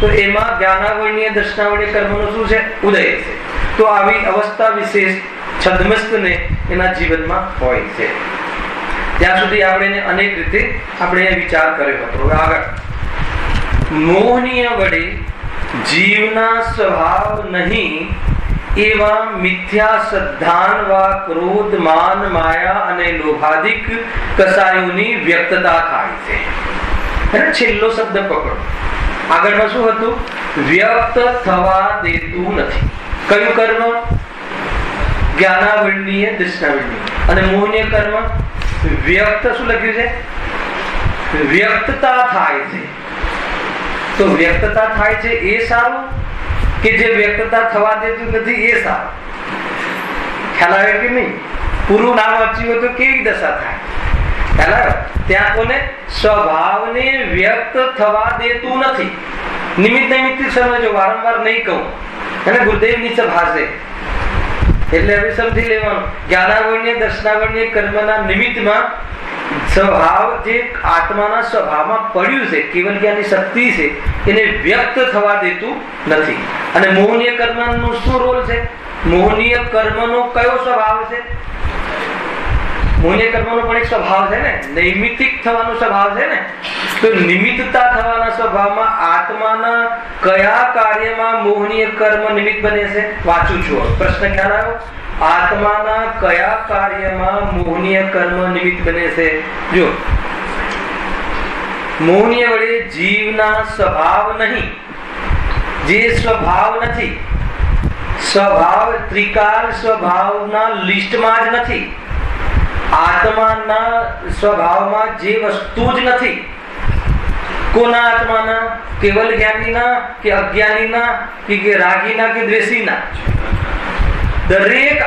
તો એમાં જ્ઞાનાવર્ણીય દર્શનાવર્ણીય કર્મનો શું છે? ઉદય છે. તો આવી અવસ્થા વિશેષ છદ્મસ્તને એના જીવનમાં હોય છે. ત્યાં સુધી આપણે અનેક રીતે આપણે વિચાર કર્યો હતો. આગળ મોહનીય વડે જીવના સ્વભાવ નહીં એવા મિથ્યા શ્રદ્ધાન વા ક્રોધ, માન, માયા અને લોભાદિક કસાયોની વ્યક્તતા થાય છે. અને છેલ્લો શબ્દ પકડો. આગળમાં શું હતું? વ્યક્ત થવા દેતું નથી. કયું કર્મ? જ્ઞાનાવર્ણીય દર્શનાવર્ણીય. અને મોહનીય કર્મ વ્યક્ત. શું લખ્યું છે? વ્યક્તતા થાય છે. તો વ્યક્તતા થાય છે એ સારું કે જે વ્યક્તતા થવા દેતું નથી એ સારું? ખ્યાલ આવે કે નહીં? પૂરું નામ વાંચ્યું હોય તો કેવી દશા થાય? ખ્યાલ આવે? ત્યાં કોને? સ્વભાવને વ્યક્ત થવા દેતું નથી. નિમિત્ત નૈમિત્તિક સમજો, વારંવાર નહીં કહું, અને ગુરુદેવની સભા છે એટલે હવે સમજી લેવાનું. જ્ઞાનાવર્ણીય દર્શનાવર્ણીય કર્મના નિમિત્તમાં સ્વભાવ જે આત્માના સ્વભાવમાં પડ્યું છે, કેવલ જ્ઞાનની શક્તિ છે, એને વ્યક્ત થવા દેતું નથી. અને મોહનીય કર્મનો શું રોલ છે? મોહનીય કર્મનો કયો સ્વભાવ છે? મોહનીય કર્મનો પણ એક સ્વભાવ છે ને, નૈમિત્તિક થવાનો સ્વભાવ છે ને. તો નિમિત્તતા થવાના સ્વભાવમાં આત્માના કયા કાર્યમાં મોહનીય કર્મ નિમિત્ત બને છે? વાંચું છું. પ્રશ્ન ખ્યાલ આવ્યો? આત્માના કયા કાર્યમાં મોહનીય કર્મ નિમિત્ત બને છે? જો મોહનીય વડે જીવના સ્વભાવ નહીં, જે સ્વભાવ નથી, સ્વભાવ ત્રિકાલ સ્વભાવના લિસ્ટમાં જ નથી, આત્માના સ્વભાવમાં જે વસ્તુ જ નથી. કોના આત્માના? કેવલ જ્ઞાનીના કે અજ્ઞાનીના કે રાગીના કે દ્વેષીના? દરેક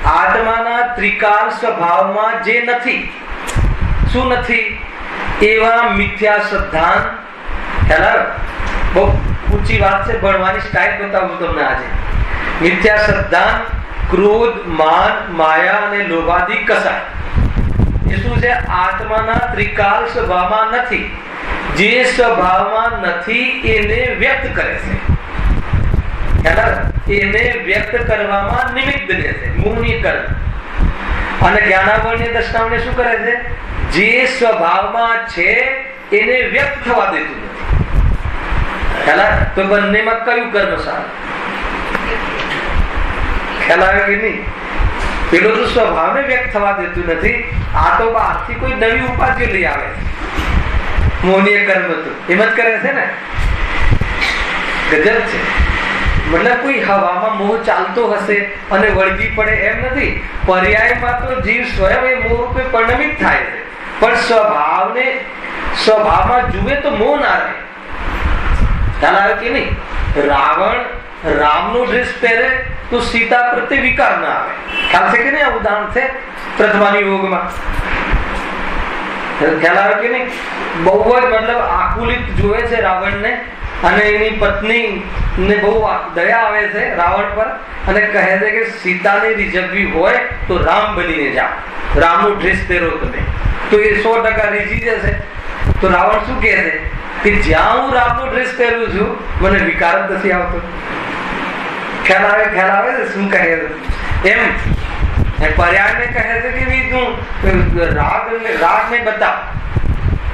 આત્માના ત્રિકાલ સ્વભાવમાં જે નથી, શું નથી? એવા મિથ્યા શ્રદ્ધાન. ખ્યાલ આવે? બહુ ઊંચી વાત છે, ભણવાની સ્ટાઇલ બતાવું તમને આજે. મિથ્યા શ્રદ્ધાન, ક્રોધ, માન, માયા અને લોભાદી કસાય. એ શું છે? આત્માના ત્રિકાલ સ્વભાવમાં નથી. જે સ્વભાવમાં નથી એને વ્યક્ત કરે છે. એને વ્યક્ત કરવામાં નિમિત્ત બને છે મોહનીય કર્મ. અને જ્ઞાનાવરણીય દર્શનાવને શું કરે છે? જે સ્વભાવમાં છે એને વ્યક્ત થવા દેતું નથી. તો બંનેમાં કયું કર્મ સારું? ખ્યાલ આવે કે નહીં? પેલો તો સ્વભાવને વ્યક્ત થવા દેતું નથી, આ તો બહારથી કોઈ નવી ઉપાધિ લઈ આવે. મોહનીય કર્મ તો એમ જ કરે છે ને. ગજબ છે. મતલબ કોઈ હવામાં મોહ ચાલતો હશે અને વળગી પડે એમ નથી. પર્યાયમાં તો જીવ સ્વયં એ મોહ રૂપે પરિણમિત થાય છે, પણ સ્વભાવમાં જુએ તો મોહ ના રહે. ખ્યાલ આવે કે નહીં? રામનો ડ્રેસ પહેરે તો સીતા પ્રત્યે વિકાર ના આવે. ખ્યાલ છે કે નહીં? આ ઉદાહરણ છે પ્રથમાની યોગમાં. ખ્યાલ આવે કે નહીં? બહુ જ મતલબ આકુલિત જુએ છે રાવણને, અને એની પત્ની ને બહુ દયા આવે છે રાવણ પર, અને કહે છે કે સીતાને રીઝવવી હોય તો રામ બનીને જાઓ, રામનો ડ્રેસ પહેરો તમે, તો એ 100% રીઝી જશે. તો રાવણ શું કહે છે કે જ્યાં હું રામનો ડ્રેસ પહેરું છું મને વિકાર જ નથી આવતો. ખ્યાલ આવે છે શું કહે છે? એમ પર્યાયને કહે છે કે તું રાગને બતાવ,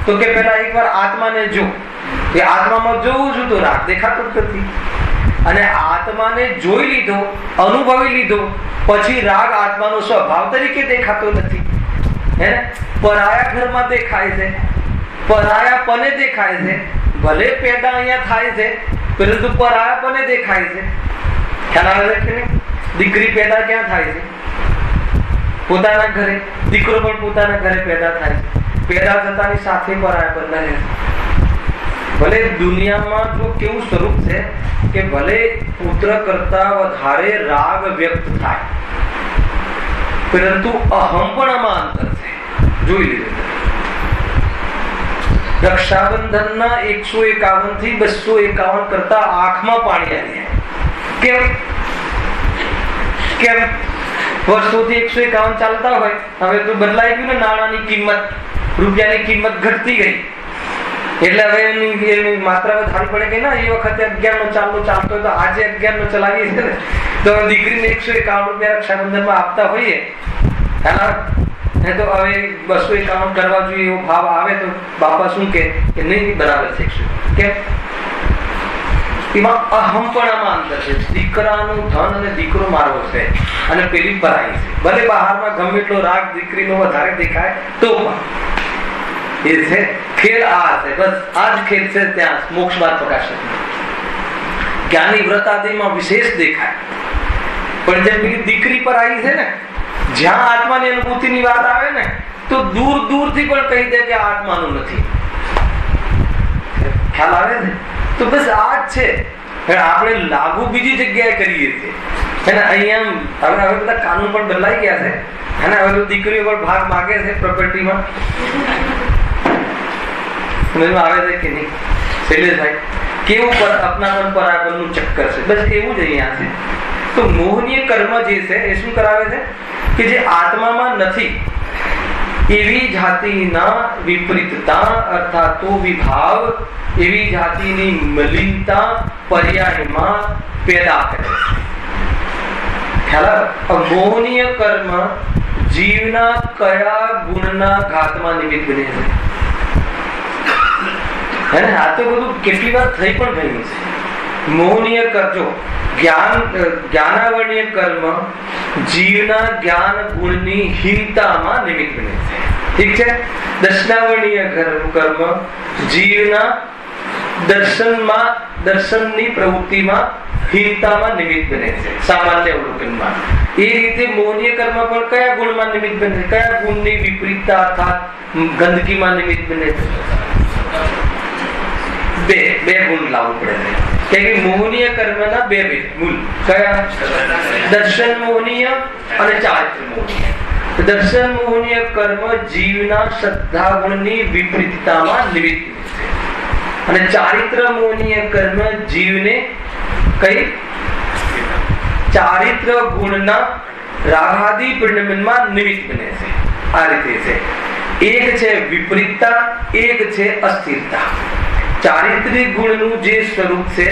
તો કે પેલા એકવાર આત્માને જો. કે આત્મામાં જોઉં છું તો રાગ દેખાતો જ નથી. અને આત્માને જોઈ લીધો, અનુભવી લીધો, પછી રાગ આત્માનો સ્વભાવ તરીકે દેખાતો નથી. હે, પરાયા ઘરમાં દેખાય છે, પરાયાપણે દેખાય છે. ભલે પેદા અહીંયા થાય છે, પરંતુ પરાયાપણે દેખાય છે. ખ્યાલ આવે છે કે નહીં? દીકરી પેદા ક્યાં થાય છે? પોતાના ઘરે. દીકરો પણ પોતાના ઘરે પેદા થાય છે. પેદા થતાની સાથે પરાયાપણ રહે છે. ભલે દુનિયામાં જો કેવું સ્વરૂપ છે કે ભલે પુત્ર કરતા વધારે રાગ વ્યક્ત થાય, પરંતુ અહમપણામાં અંતર છે. જોઈ લીધું. રક્ષાબંધનના 151 થી 251 કરતા આંખમાં પાણી આવી જાય. કેમ? વર્ષોથી 151 ચાલતા હોય, હવે તો બદલાઈ ગયું ને. નાણાંની કિંમત, રૂપિયાની કિંમત ઘટતી ગઈ, એટલે હવે એની માત્રા વધારવી પડે કે ના. એ વખતે 11 ચાલતો હોય તો આજે 11 ચલાવીએ છે ને, તો દીકરીને 151 રૂપિયા રક્ષાબંધનમાં આપતા હોઈએ, તો હવે 251 કરવા જોઈએ એવો ભાવ આવે તો બાપા શું કે નહીં બરાબર છે. કેમ? એમાં અહમપણામાં અંતર છે. દીકરાનું ધન અને દીકરો મારો છે અને પેલી પરાઈ છે. ભલે બહારમાં ગમે એટલો રાગ દીકરીનો વધારે દેખાય તો પણ એ છે ખેલ. આ છે બસ, આ જ ખેલ છે. ત્યાં મોક્ષ બાદ પ્રકાશ જ્ઞાની વ્રતાદિમાં વિશેષ દેખાય. પણ જેમ પેલી દીકરી પર આવી છે ને, જ્યાં આત્માની અનુભૂતિની વાત આવે ને તો દૂર દૂરથી પણ કહી દે કે આત્માનું નથી. ખ્યાલ આવે ને? તો બસ આ જ છે. આપણે લાગુ બીજી જગ્યાએ કરીએ છીએ. અહીંયા હવે બધા કાનૂન પણ બદલાઈ ગયા છે. હવે તો દીકરીઓ પણ ભાગ માગે છે પ્રોપર્ટીમાં. આવે છે કે નહીં શૈલેષભાઈ? કેવું અપનાપન પરાપનનું ચક્કર છે. બસ એવું જ અહીંયા છે. તો મોહનીય કર્મ જે છે એ શું કરાવે છે કે જે આત્મામાં નથી એવી જાતિના વિપરીતતા અર્થાત તો વિભાવ, એવી જાતિની મલિનતા પર્યાયમાં પેદા કરે છે. ખ્યાલ? મોહનીય કર્મ જીવના કયા ગુણના ઘાતમાં નિમિત્ત બને છે? આ તો બધું કેટલી વાર થઈ પણ ગયું છે. મોહનીય કરજો જ્ઞાનાવરણીય કર્મ જીવના જ્ઞાન ગુણની હીનતામાં નિમિત્ત બને છે. ઠીક છે? દર્શનાવરણીય કર્મ જીવના દર્શનની પ્રવૃત્તિમાં હીનતામાં નિમિત્ત બને છે. સામાન્ય અવલોકનમાં એ રીતે મોહનીય કર્મ પણ કયા ગુણમાં નિમિત્ત બને છે? કયા ગુણની વિપરીતતા અર્થાત ગંદકીમાં નિમિત્ત બને છે? બે ગુણ લાવવું પડે છે. કે મોહનીય કર્મના બે ભેદ મૂળ કયા? દર્શન મોહનીય અને ચારિત્ર મોહનીય. દર્શન મોહનીય કર્મ જીવના શ્રદ્ધા ગુણની વિપરીતતામાં નિમિત્ત છે અને ચારિત્ર મોહનીય કર્મ જીવને કઈ ચારિત્ર ગુણના રાગાદી પરિણમનમાં નિમિત્ત બને છે. આ રીતે છે. એક છે વિપરીતતા, એક છે અસ્થિરતા. ચારિત્રિક ગુણનું જે સ્વરૂપ છે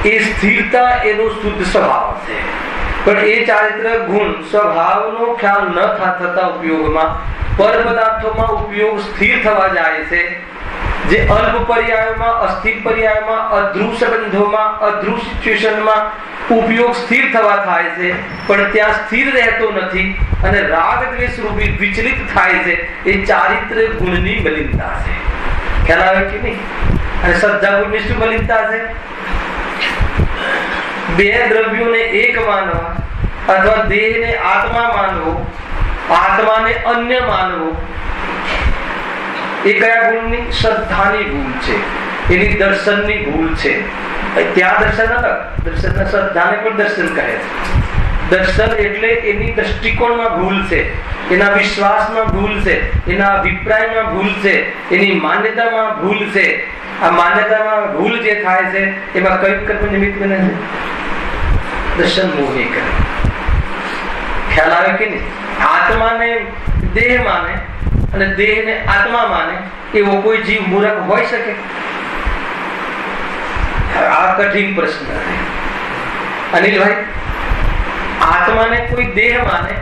એ સ્થિરતા એનો શુદ્ધ સ્વભાવ છે. પણ એ ચારિત્ર ગુણ સ્વભાવનો ખ્યાલ ન થતા ઉપયોગમાં પર પદાર્થોમાં ઉપયોગ સ્થિર થવા જાય છે. જે અલ્પ પર્યાયોમાં, અસ્થિર પર્યાયોમાં, અધ્રુવ સંબંધોમાં, અધ્રુવ સિચ્યુએશનમાં ઉપયોગ સ્થિર થવા થાય છે, પણ ત્યાં સ્થિર રહેતો નથી અને રાગ દ્વેષ રૂપી વિચલિત થાય છે. એ ચારિત્ર ગુણની મલિનતા છે. ખ્યાલ આવે કે નહીં? અને શ્રદ્ધા ગુણની શું મલિનતા છે? બે દ્રવ્યોને એક માનવા અથવા દેહને આત્મા માનવો, આત્માને અન્ય માનવો, એ કયા ગુણની? શ્રદ્ધાની ભૂલ છે, એની દર્શનની ભૂલ છે. ત્યાં દર્શન અલગ, દર્શન શ્રદ્ધાને પણ દર્શન કહે છે. દર્શન એટલે એની દ્રષ્ટિકોણમાં ભૂલ છે, એના વિશ્વાસમાં ભૂલ છે, એના અભિપ્રાયમાં ભૂલ છે, એની માન્યતામાં ભૂલ છે. આ માન્યતામાં ભૂલ જે થાય છે એમાં કયું કર્મ નિમિત્ત બને છે? દર્શન મોહની કર્મ. ખ્યાલ આવે કે નહીં? આત્માને દેહ માને અને દેહને આત્મા માને એવો કોઈ જીવ મૂર્ખ હોઈ શકે? આ કઠિન પ્રશ્ન છે. અનિલભાઈ, આત્માને કોઈ દેહ માને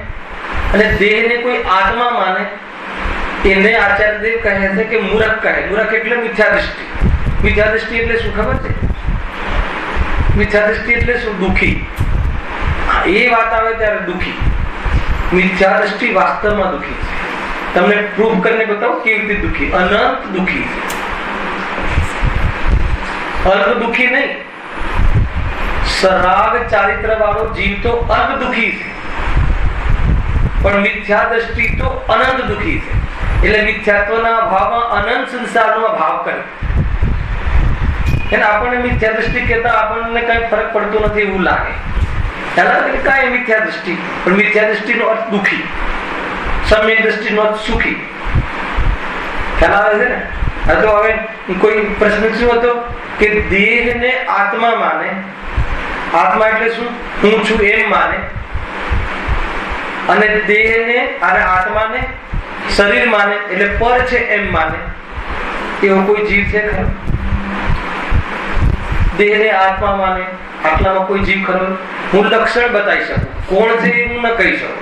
અને દેહને કોઈ આત્મા માને એને આચાર્યદેવ કહે છે કે મૂર્ખ કહે. મૂર્ખ એટલે મિથ્યા દ્રષ્ટિ. મિથ્યા દ્રષ્ટિ એટલે શું ખબર છે? મિથ્યા દ્રષ્ટિ એટલે શું? દુઃખી. એ વાત આવે ત્યારે દુઃખી. મિથ્યા દ્રષ્ટિ વાસ્તવમાં દુઃખી છે. તમને પ્રૂફ કરીને બતાવો કેવી રીતે દુઃખી. અનંત દુઃખી છે. અલ્પ દુઃખી નહીં. સરાગ ચારિત્ર વાળો જીવ તો અલ્પ દુઃખી છે, પણ મિથ્યા દ્રષ્ટિ તો અનંત દુઃખી છે. એટલે મિથ્યાત્વના ભાવમાં અનંત સંસારનો ભાવ કરે. આપણને મિથ્યા દ્રષ્ટિ કહેતા આપણને કઈ ફરક પડતો નથી એવું લાગે. કાંઈ મિથ્યા દ્રષ્ટિ, પણ મિથ્યા દ્રષ્ટિનો અર્થ દુઃખી, સમ્યક દ્રષ્ટિનો અર્થ સુખી. ખ્યાલ આવે છે ને? તો હવે કોઈ પ્રશ્ન શું હતો કે દેહને આત્મા માને, આત્મા એટલે શું? હું છું એમ માને, અને દેહને અને આત્માને શરીર માને એટલે પર છે એમ માને, એવો કોઈ જીવ છે ખરો? દેહને આત્મા માને આટલામાં કોઈ જીવ ખરો? હું લક્ષણ બતાવી શકું, કોણ છે હું ન કહી શકું.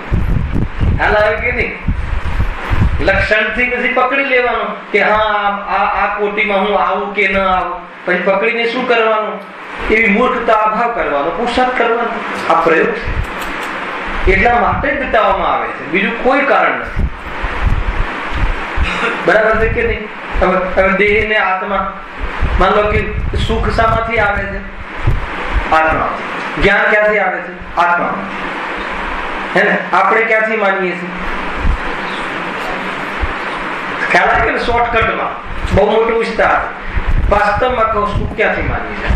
હાલ આવે કે નહીં? લક્ષણથી પછી પકડી લેવાનું કે હા આ કોટીમાં હું આવું કે ન આવું. પછી પકડીને શું કરવાનું? એવી મૂર્ખતા અભાવ કરવાનો, પુરુષાર્થ કરવાનો. આ પ્રયોગ છે. એટલા માટે જ બતાવવામાં આવે છે, બીજું કોઈ કારણ નથી. બરાબર છે કે નહીં? હવે દેહ ને આત્મા, માન લો કે સુખ શામાંથી આવે છે? આત્માથી. જ્ઞાન ક્યાંથી આવે છે? આત્મામાંથી. હે ને? આપણે ક્યાંથી માનીએ છીએ? ખ્યાલ આવે કે શોર્ટકટમાં બહુ મોટો વિસ્તાર. વાસ્તવમાં કહું સુખ ક્યાંથી માનીએ છીએ?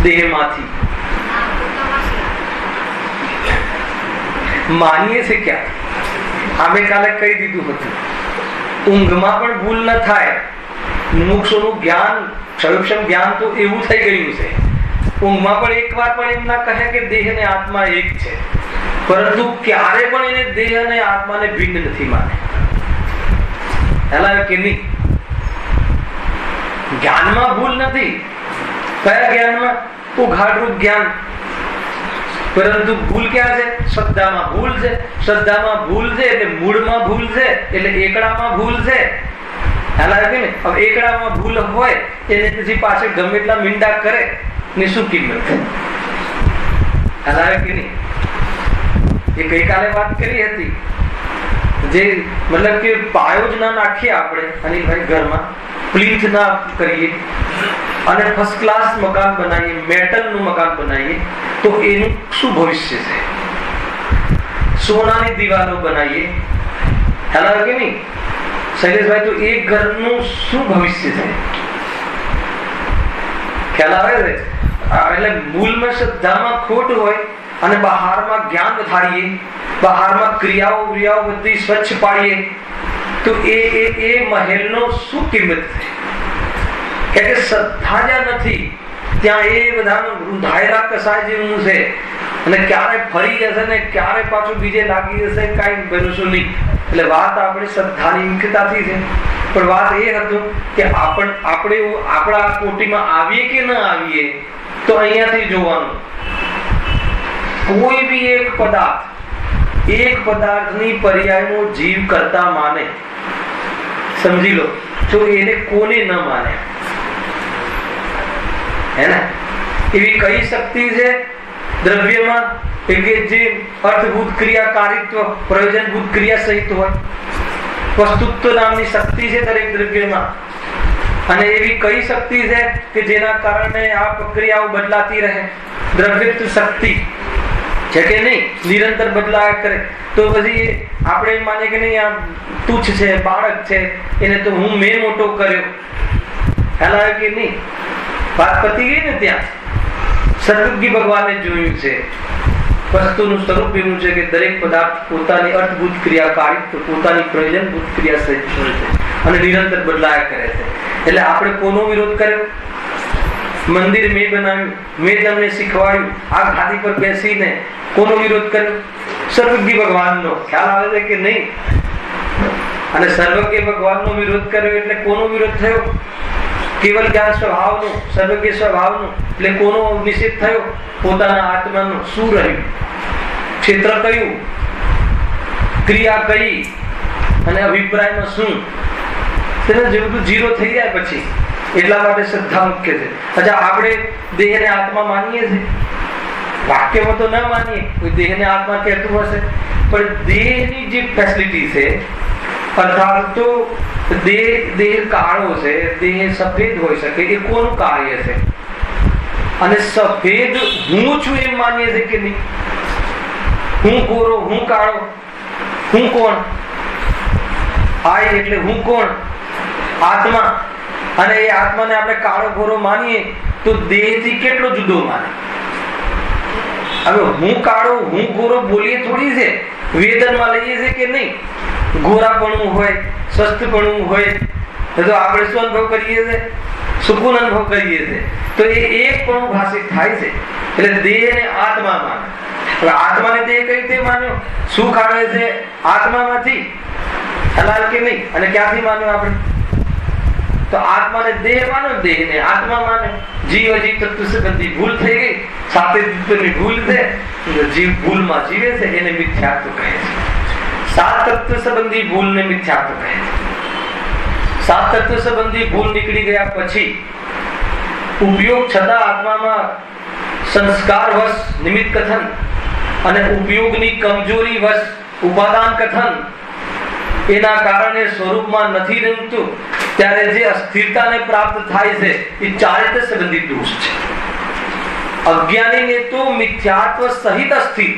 દેહમાંથી. માનીએ છે ક્યાં? અમે કાલે કહી દીધું હતું, ઊંઘમાં પણ ભૂલ ન થાય. મુમુક્ષુનું જ્ઞાન, સર્વક્ષમ જ્ઞાન તો એવું થઈ ગયું છે. ઊંઘમાં પણ એક વાર પણ એમ ના કહે કે દેહ અને આત્મા એક છે, પરંતુ ક્યારે પણ એને દેહ અને આત્માને ભિન્ન નથી માને. કે નહીં? જ્ઞાનમાં ભૂલ નથી. કયા જ્ઞાનમાં? ઉઘાડરૂપ જ્ઞાન. પરંતુ ભૂલ ક્યાં છે? શ્રદ્ધામાં ભૂલ છે. શ્રદ્ધામાં ભૂલ છે એટલે મૂળમાં ભૂલ છે, એટલે એકડામાં ભૂલ છે. હવે એકડામાં ભૂલ હોય એને પછી પાછળ ગમે એટલા મીંડા કરે ને શું કિંમત? કે નહીં? એ ગઈકાલે વાત કરી હતી, જે મતલબ કે પાયો જ ના નાખીએ આપણે અનિલભાઈ ઘરમાં, પ્લીથ ના કરીએ અને ફર્સ્ટ ક્લાસ મકાન બનાવીએ, મેટલનું મકાન બનાવીએ, તો એનું શું ભવિષ્ય છે? સોનાની દિવાલો બનાવીએ, ખ્યાલ કે નહીં શૈલેષભાઈ? તો એક ઘરનું શું ભવિષ્ય છે? ખ્યાલ આવે છે? એટલે મૂળમાં શ્રદ્ધામાં ખોટ હોય અને બહારમાં જ્ઞાન વધારીએ, બહારમાં ક્રિયાઓ બધી સ્વચ્છ પાડીએ, તો એ મહેલનો શું કિંમત છે? કે શ્રદ્ધા જ્યાં નથી ત્યાં એ બધાનું રૂધાયરા કસાય જેવું છે, અને ક્યારે ફરી જશે ને ક્યારે પાછું બીજે લાગી જશે કઈ ભરોસો નહીં. એટલે વાત આપણે શ્રદ્ધાની મુખ્યતાથી છે, પણ વાત એ હતું કે આપણે આપણા કોટીમાં આવીએ કે ન આવીએ તો અહીંયાથી જોવાનું. કોઈ બી એક પદાર્થની પર્યાયનો જીવ કરતા માને, સમજી લો, તો એને કોને ન માને? હે ને? એવી કઈ શક્તિ છે દ્રવ્યમાં કે જે અર્થભૂત ક્રિયાકારીત્વ, પ્રયોજનભૂત ક્રિયા સહિત હોય? વસ્તુત્વ નામની શક્તિ છે દરેક દ્રવ્યમાં. અને એવી કઈ શક્તિ છે કે જેના કારણે આ પ્રક્રિયાઓ બદલાતી રહે? દ્રવ્યત્વ શક્તિ છે કે નહીં? નિરંતર બદલાયા કરે. તો પછી આપણે માને કે નહીં, આ તુચ્છ છે, બાળક છે, એને તો મેં મોટો કર્યો, ખ્યાલ આવે કે નહીં? વાત પતી ગઈ ને ત્યાં. સર્વજ્ઞ ભગવાને જોયું છે વસ્તુનું સ્વરૂપ એવું છે કે દરેક પદાર્થ પોતાની અર્થભૂત ક્રિયાકારીત્વ, પોતાની પ્રયોજનભૂત ક્રિયા સહિત હોય છે અને નિરંતર બદલાયા કરે છે. એટલે આપણે કોનો વિરોધ કર્યો? મંદિર મેં બનાવ્યું, મેં તમને શીખવાડ્યું, આ ગાદી પર બેસીને કોનો વિરોધ કર્યો? સર્વજ્ઞ ભગવાનનો. ખ્યાલ આવે છે કે નહીં? અને સર્વજ્ઞ ભગવાનનો વિરોધ કર્યો એટલે કોનો વિરોધ થયો? કેવલ જ્ઞાન સ્વભાવનો, સર્વજ્ઞ સ્વભાવનો. એટલે કોનો નિષેધ થયો? પોતાના આત્માનો. શું રહ્યું? ક્ષેત્ર કયું, ક્રિયા કઈ, અને અભિપ્રાયમાં શું? તેના જે બધું જીરો થઈ જાય પછી. એટલા માટે શ્રદ્ધા મુખ્ય છે. અચ્છા, આપણે દેહને આત્મા માનીએ છીએ? વાક્યમાં તો ના માનીએ, કોઈ દેહને આત્મા કહેતું હશે, પણ દેહની જે ફેસિલિટી છે, અર્થાત તો દેહ કાળો છે, દેહ સફેદ હોઈ શકે, એ કોનું કાર્ય છે? અને સફેદ હું છું એમ માનીએ છે કે નહીં? હું ગોરો, હું કાળો, હું કોણ? આય એટલે હું કોણ? આત્મા. અને એ આત્માને આપણે કાળો ગોરો માનીએ તો દેહથી કેટલો જુદો માને? હવે હું કાળો, હું ગોરો બોલીએ થોડી છે, વેદનમાં લઈએ છે કે નહીં? ગોરાપણું હોય, સ્વસ્થપણું હોય તો આપણે શું અનુભવ કરીએ છીએ? સુકૂન અનુભવ કરીએ છીએ. તો એ એક પણ ભાષિત થાય છે. એટલે દેહને આત્મા માને. હવે આત્માને દેહ કઈ રીતે માન્યો? સુખ આવે છે આત્મામાંથી, હલાલ કે નહીં? અને ક્યાંથી માન્યો આપણે? તો આત્માને દેહ માનો, દેહને આત્મા માને. જીવ અજીવ તત્વ સંબંધી ભૂલ થઈ ગઈ, સાતે તત્વની ભૂલ છે, જીવ ભૂલમાં જીવે છે, એને મિથ્યાત્વ કહે છે. સાત તત્વ સંબંધી ભૂલને મિથ્યાત્વ કહે છે. સાત તત્વ સંબંધી ભૂલ નીકળી ગયા પછી ઉપયોગ છતાં આત્મામાં સંસ્કાર વશ નિમિત્ત કથન અને ઉપયોગની કમજોરી વશ ઉપાદાન કથન એના કારણે સ્વરૂપમાં નથી રમતું, ત્યારે જે અસ્થિરતાને પ્રાપ્ત થાય છે એ ચારિત્ર સંબંધી દોષ છે. અજ્ઞાનીને તો મિથ્યાત્વ સહિત અસ્થિર,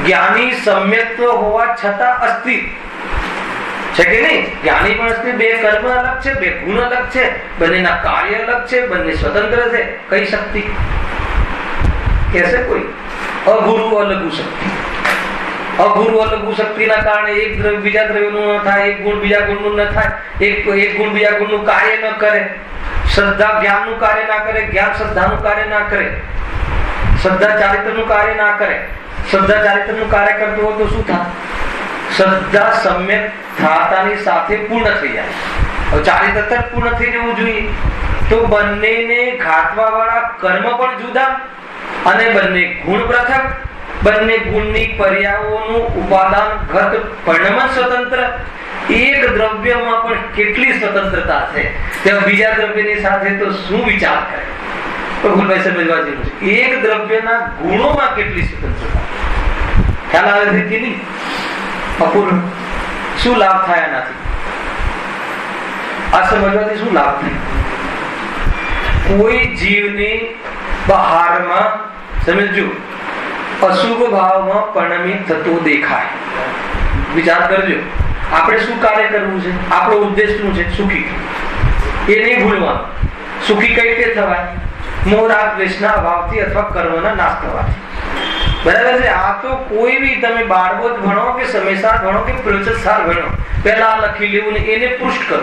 જ્ઞાની સમ્યક્ત્વ હોવા છતાં અસ્થિર છે કે નહીં? જ્ઞાની પણ અસ્થિર. બે કર્મ અલગ છે, બે ગુણ અલગ છે, બંનેના કાર્ય અલગ છે, બંને સ્વતંત્ર છે. કઈ શક્તિ કહેશે કોઈ? અગુરુ અલગુ શક્તિ. અગુરુ અલગુ શક્તિના કારણે એક દ્રવ્ય બીજા દ્રવ્યનું ન થાય, એક ગુણ બીજા ગુણનું ન થાય, એક ગુણ બીજા ગુણનું કાર્ય ન કરે, શ્રદ્ધા જ્ઞાનનું કાર્ય ના કરે, જ્ઞાન શ્રદ્ધાનું કાર્ય ના કરે, શ્રદ્ધા ચારિત્રનું કાર્ય ના કરે. શ્રદ્ધા ચારિત્રનું કાર્ય કરતું હોય તો શું થાય? શ્રદ્ધા સમ્યક થતાની સાથે પૂર્ણ થઈ જાય. હવે ચારિત્ર પૂર્ણ થઈ જવું જોઈએ. તો બંનેને ઘાટવા વાળા કર્મ પણ જુદા અને બંને ગુણ પૃથક, બંને ગુણની પર્યાયોનું ઉપાદાન ઘટ પરિણામ સ્વતંત્ર. એક દ્રવ્યમાં પણ કેટલી સ્વતંત્રતા છે, તેમ બીજા દ્રવ્યની સાથે તો શું વિચાર કરે? ભૂલભાઈ સમજવા જેવું છે. એક દ્રવ્યના ગુણોમાં કેટલી સ્વતંત્રતા, ખ્યાલ આવે છે કે નહીં? અપૂર્ણ. શું લાભ થાય આનાથી? આ સમજવાથી શું લાભ થાય? કોઈ જીવને બહારમાં સમજો અશુભ ભાવમાં પરિણમિત થતો દેખાય. વિચાર કરજો, આપણે શું કાર્ય કરવું છે? આપણો ઉદ્દેશ શું છે? સુખી. એ નહીં ભૂલવાનું. સુખી કઈ રીતે થવાય? મોહ રાગ દ્વેષના અભાવથી અથવા કર્મના નાશ થવાથી. બરાબર છે. આ તો કોઈ બી તમે બાળબોધ ભણો કે સમયસાર ભણો કે પ્રવચનસાર ભણો, પહેલા લખી લેવું ને એને પૃષ્ઠ કરો.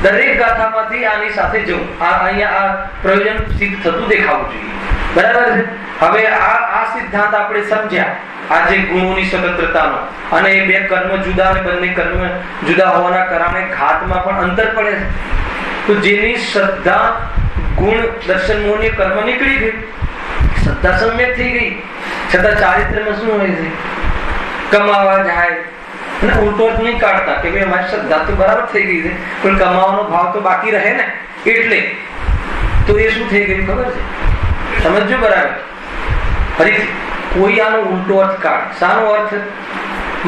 દરેક ગાથામાંથી આની સાથે જવું. અહીંયા આ પ્રયોજન સિદ્ધ થતું દેખાવું જોઈએ. બરાબર છે. હવે આ સિદ્ધાંત આપણે સમજ્યા, આ જે ગુણોની સ્વતંત્રતાનો, અને એ બે કર્મ જુદા અને બંને કર્મ જુદા હોવાના કારણે ઘાતમાં પણ અંતર પડે છે. તો જેની શ્રદ્ધા ગુણ દર્શન મોહની કર્મ નીકળી ગઈ, શ્રદ્ધા સમ્યક થઈ ગઈ, છતાં ચારિત્ર્યમાં શું હોય છે? કમાવા જાય અને ઉલટો નહીં કાઢતા કે ભાઈ અમારી શ્રદ્ધા તો બરાબર થઈ ગઈ છે પણ કમાવાનો ભાવ તો બાકી રહે ને, એટલે તો એ શું થઈ ગયું ખબર છે? સમજો બરાબર. ફરીથી કોઈ આનો ઉલટો અર્થ કાઢ. શાનો અર્થ?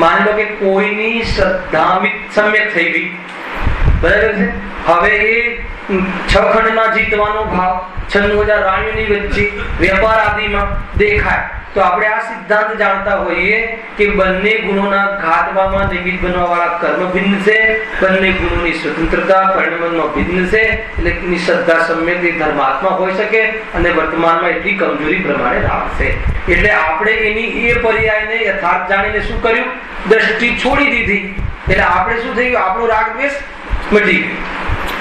માની લો કે કોઈની શ્રદ્ધા સમ્યક થઈ ગઈ, બરાબર છે. હવે એ 6 ખંડમાં જીતવાનો ભાવ 96,000 રાણીઓની વચ્ચે વેપાર આદિમાં દેખાય, તો આપણે આ સિદ્ધાંત જાણતા હોઈએ કે બંને ગુણોના ઘાતવામાં નિમિત્ત બનવા વાળા કર્મ ભિન્ન છે, બંને ગુણોની સ્વતંત્રતા પરિણામમાં ભિન્ન છે, એટલે એની શ્રદ્ધા સમ્યક ધર્માત્મા હોઈ શકે અને વર્તમાનમાં એટલી કમજોરી પ્રમાણે રાખશે. એટલે આપણે એની એ પર્યાયને યથાર્થ જાણીને શું કર્યું? દ્રષ્ટિ છોડી દીધી. એટલે આપણે શું થઈ ગયું? આપણો રાગ દ્વેષ મટી ગયો.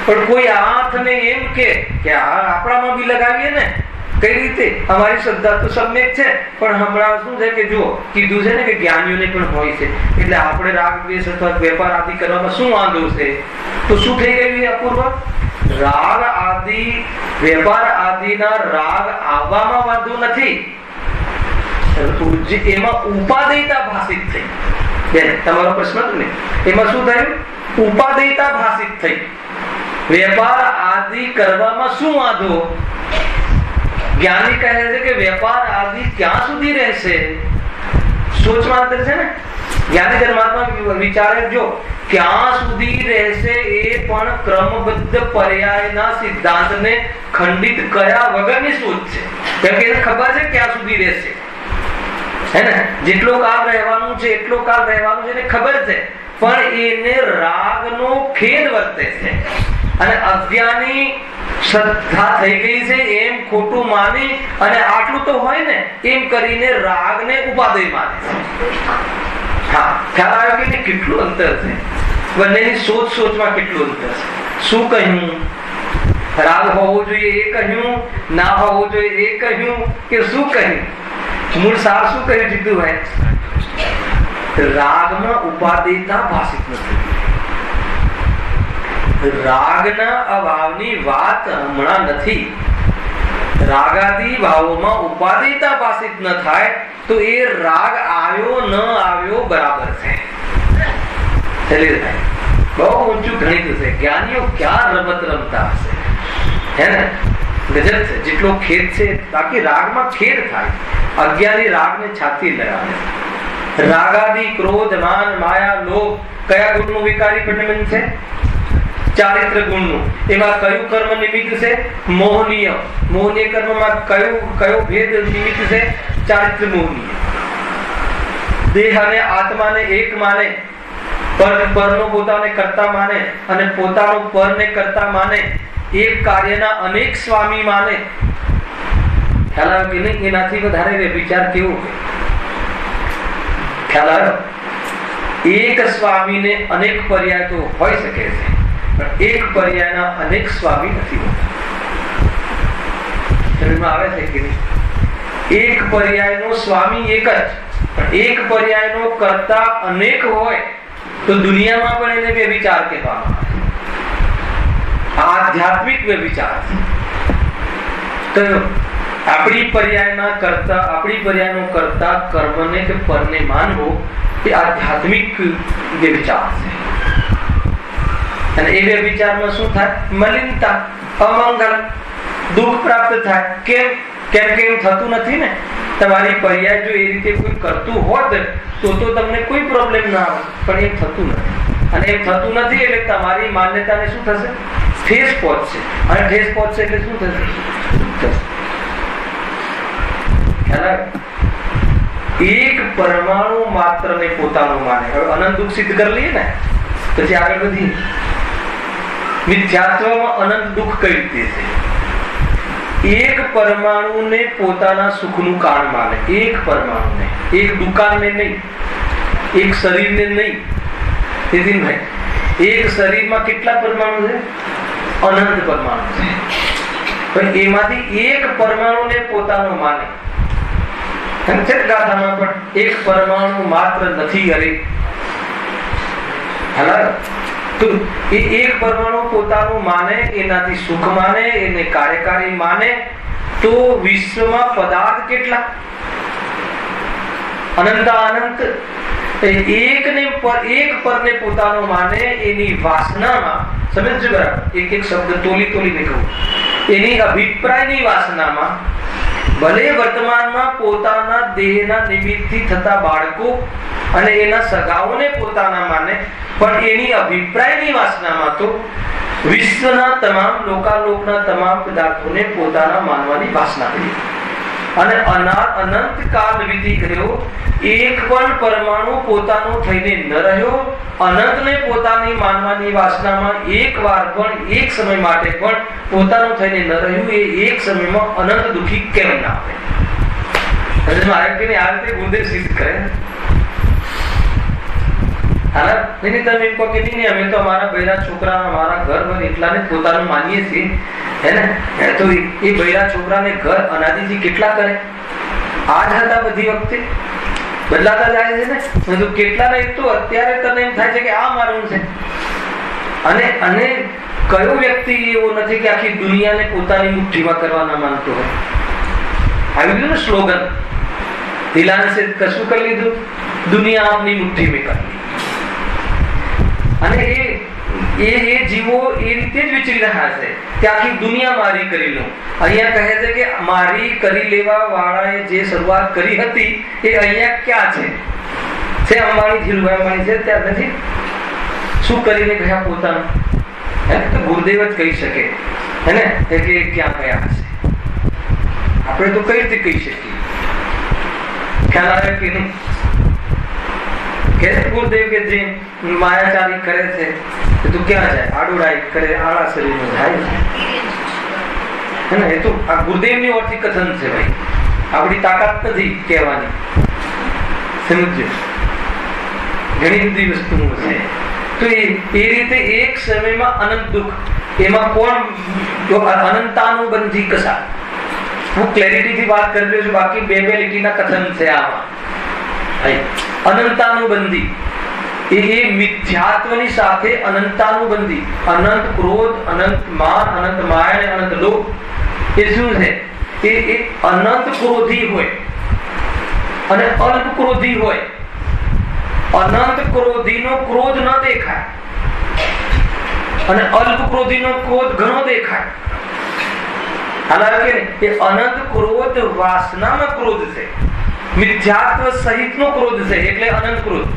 પણ કોઈ હાથને એમ કે આપણામાં બી લગાવીએ ને, કઈ રીતે? અમારી શ્રદ્ધા તો સમ્યક છે, પણ હમણાં શું છે કે જો કીધું છે ને કે જ્ઞાનીઓને પણ હોય છે, એટલે આપણે રાગ દ્વેષ અથવા વેપાર આદિ કરવામાં શું વાંધો છે? તો શું થઈ ગયું? અપૂર્વ રાગ આદિ વેપાર આદિના રાગ આવવામાં વાંધો નથી, એમાં ઉપાદેયતા ભાષિત થઈ. બેન, તમારો પ્રશ્ન હતો ને, એમાં શું થયું? ઉપાદેયતા ભાષિત થઈ. વેપાર આદિ કરવામાં શું વાંધો? જ્ઞાની કહે છે કે વેપાર આદિ ક્યાં સુધી રહેશે? સોચમાં અંતર છે ને. જ્ઞાની ધર્માત્મા વિચારે જો ક્યાં સુધી રહેશે એ પણ ક્રમબદ્ધ પર્યાયના સિદ્ધાંતને ખંડિત કર્યા વગરની સોચ છે. કેમ કે એને ખબર છે ક્યાં સુધી રહેશે, હે ને? જેટલો કાળ રહેવાનું છે એટલો કાળ રહેવાનું છે એને ખબર છે, પણ એને રાગનો ખેદ વર્તે છે અને અજ્ઞાની શ્રદ્ધા થઈ ગઈ છે એમ ખોટું માની અને આટલું તો હોય ને એમ કરીને રાગને ઉપાદેય માને છે. હા, ખ્યાલ આવ્યો કે કેટલું અંતર છે? બંનેની સોચમાં કેટલું અંતર છે? શું કહ્યું? રાગ હોવો જોઈએ એ કહ્યું, ના હોવો જોઈએ એ કહ્યું, કે શું કહ્યું? મૂળ સાર શું કહ્યું જીતુભાઈ? રાગમાં ઉપાદેયતા ભાષિત નથી. રાગના અભાવની વાત હમણાં નથી. રાગાદી ભાવોમાં ઉપાદેયતા ભાષિત ન થાય તો એ રાગ આવ્યો ન આવ્યો બરાબર છે. બહુ ઊંચું ગણિત છે. જ્ઞાનીઓ ક્યાં રમત રમતા હશે, હે ને? ગજબ છે. જેટલો ખેદ છે, બાકી રાગમાં ખેદ થાય. અજ્ઞાની રાગને છાતી લગાવે. રાગાદી ક્રોધ માન માયા લોભ કયા ગુણનું વિકારી પરિણમ છે? ચારિત્ર ગુણનું. એમાં કયું કર્મ નિમિત્ત છે? મોહનીય. મોહનીય કર્મમાં કયો ભેદ નિમિત્ત છે? ચારિત્ર મોહનીય. દેહ અને આત્માને એક માને, પરનો પોતાને કરતા માને અને પોતાનો પરને કરતા માને, એક કાર્યના અનેક સ્વામી માને. ખ્યાલ આવ્યો કે નહીં? એનાથી વધારે વિચાર કેવો હોય? ખ્યાલ આવ્યો? એક સ્વામીને અનેક પર્યાય તો હોઈ શકે છે, પણ એક પર્યાયના અનેક સ્વામી નથી હોતા. સમજમાં આવે છે કે નહીં? એક પર્યાયનો સ્વામી એક જ, પણ એક પર્યાયનો કરતા અનેક હોય તો દુનિયામાં પણ એને વ્યભિચાર કહેવામાં આવે. આધ્યાત્મિક વ્યભિચાર. કયો? આપણી પર્યાયનો કરતા કર્મને કે પરને માનવો એ આધ્યાત્મિક વ્યભિચાર છે. અને એ વ્યભિચારમાં શું થાય? મલિનતા, અમંગલ, દુઃખ પ્રાપ્ત થાય. કેમ કે એમ થતું નથી ને. તમારી પર્યાય જો એ રીતે કોઈ કરતું હોત તો તમને કોઈ પ્રોબ્લેમ ના આવે, પણ એમ થતું નથી. અને એમ થતું નથી એટલે તમારી માન્યતાને શું થશે? ઠેસ પહોંચશે. અને ઠેસ પહોંચશે એટલે શું થશે? એક પરમાણુ માત્ર ને પોતાનું માને. હવે અનંત દુઃખ સિદ્ધ કરી લઈએ ને પછી આગળ વધી. મિથ્યાત્વમાં અનંત દુઃખ કઈ રીતે છે? એક પરમાણુને પોતાના સુખનું કારણ માને, એક પરમાણુને, એક દુકાનને નહીં, એક શરીરને નહીં. નીતિનભાઈ, એક શરીરમાં કેટલા પરમાણુ છે? અનંત પરમાણુ છે. પણ એમાંથી એક પરમાણુને પોતાનો માને. ગાથામાં પણ એક પરમાણુ માત્ર નથી હરે. તો એ એક પરમાણુ પોતાનું માને, એનાથી સુખ માને, એને કાર્યકારી માને, તો વિશ્વમાં પદાર્થ કેટલા? અનંત અનંત. એક પરને પોતાનો માને, એની વાસનામાં, સમજજો બરાબર, એક એક શબ્દ તોલીને કહું, એની અભિપ્રાયની વાસનામાં ભલે વર્તમાનમાં પોતાના દેહના નિમિત્તથી થતા બાળકો અને એના સગાઓને પોતાના માને, પણ એની અભિપ્રાયની વાસનામાં તો વિશ્વના તમામ લોકાલોકના તમામ પદાર્થોને પોતાના માનવાની વાસના કરી. અને અનંત કાળ વીતી ગયો, એક પણ પરમાણુ પોતાનો થઈને ન રહ્યો. અનંતને પોતાની માનવાની વાસનામાં એક વાર પણ, એક સમય માટે પણ પોતાનું થઈને ન રહ્યું, એ એક સમયમાં અનંત દુઃખી કેમ ના આવે? આ રીતે ગુરુદેવ સિદ્ધ કરે. તમે એમ કહો કે નહીં, અમે તો અમારા બૈરા છોકરા, અમારા ઘર પર એટલાને પોતાનું માનીએ છીએ, હે ને? તો એ બૈરા છોકરાને ઘર અનાદિથી કેટલા કરે? આ જ હતા બધી વખતે, બદલાતા જાય છે ને. બધું કેટલા નહીં, તો અત્યારે તને એમ થાય છે કે આ મારું છે. અને કયો વ્યક્તિ એવો નથી કે આખી દુનિયાને પોતાની મુઠ્ઠીમાં કરવાના માંગતો હોય? આવી ગયું ને સ્લોગન, દિલાન સે કશું કરી લીધું, દુનિયા આપની મુઠ્ઠી મેં કરી. અને એ જીવો એ રીતે જ વિચરી રહ્યા છે કે આખી દુનિયા મારી કરી લઉં. અહીંયા કહે છે કે મારી કરી લેવા વાળાએ જે શરૂઆત કરી હતી એ અહીંયા ક્યાં છે? અંબાણી, ધીરુભાઈ અંબાણી છે ત્યાં નથી? શું કરીને ગયા પોતાનું? તો ગુરુદેવ જ કહી શકે, હે ને, કે ક્યાં ગયા હશે. આપણે તો કઈ રીતે કહી શકીએ? ખ્યાલ આવે કે નહીં? કે ગુરુદેવ કે જે માયાચારી કરે છે તું ક્યાં જાય? આડોડાઈ કરે, આળા શરીરમાં જાય છે ને. એ તો આ ગુરુદેવની ઓરથી કથન છે ભાઈ, આપણી તાકાત નથી કહેવાની. સમજ્યો? ઘણી બધી વસ્તુઓ છે. તો એ રીતે એક સમયમાં અનંત દુઃખ, એમાં કોણ? જો અનંતાનુબંધી કસા. હું ક્લેરિટીથી વાત કરી રહ્યો છું, બાકી બે લીટીના કથન છે આમાં. અનંતાનુબંધી એ મિથ્યાત્વની સાથે અનંતાનુબંધી, અનંત ક્રોધ, અનંત માન, અનંત માયા અને અનંત લોભ. એ શું છે? એ અનંત ક્રોધી હોય અને અલ્પ ક્રોધી હોય. અનંત ક્રોધીનો ક્રોધ ન દેખાય અને અલ્પ ક્રોધીનો ક્રોધ ઘણો દેખાય. હાલાકી એ અનંત ક્રોધ વાસનામાં ક્રોધ છે, મિથ્યાત્વ સહિતનો ક્રોધ છે, એટલે અનંત ક્રોધ.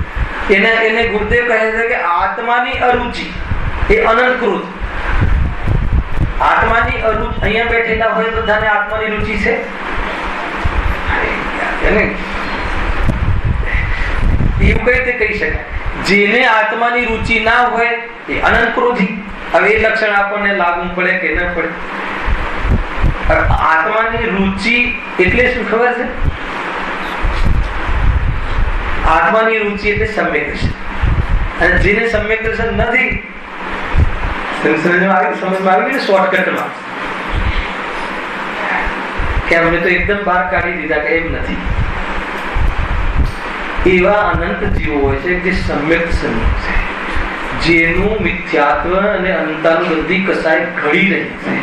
એને ગુરુદેવ કહે છે કે આત્માની અરુચિ એ અનંત ક્રોધ. આત્માની અરુચિ, અહીંયા બેઠેલા હોય બધાને આત્માની રુચિ છે. એવું કઈ રીતે કહી શકાય? જેને આત્માની રુચિ ના હોય એ અનંત ક્રોધી. હવે એ લક્ષણ આપણને લાગુ પડે કે ન પડે? આત્માની રુચિ એટલે શું ખબર છે? આત્માની રુચિ એટલે સમ્યક દર્શન. અને જેને સમ્યક દર્શન નથી, સમજમાં આવી ગયું શોર્ટકટમાં કે અમને તો એકદમ બહાર કાઢી દીધા કે એમ નથી. એવા અનંત જીવો હોય છે જે સમ્યક સમ્યક છે, જેનું મિથ્યાત્વ અને અનંતાનુબંધી કસાય ઘડી રહી છે.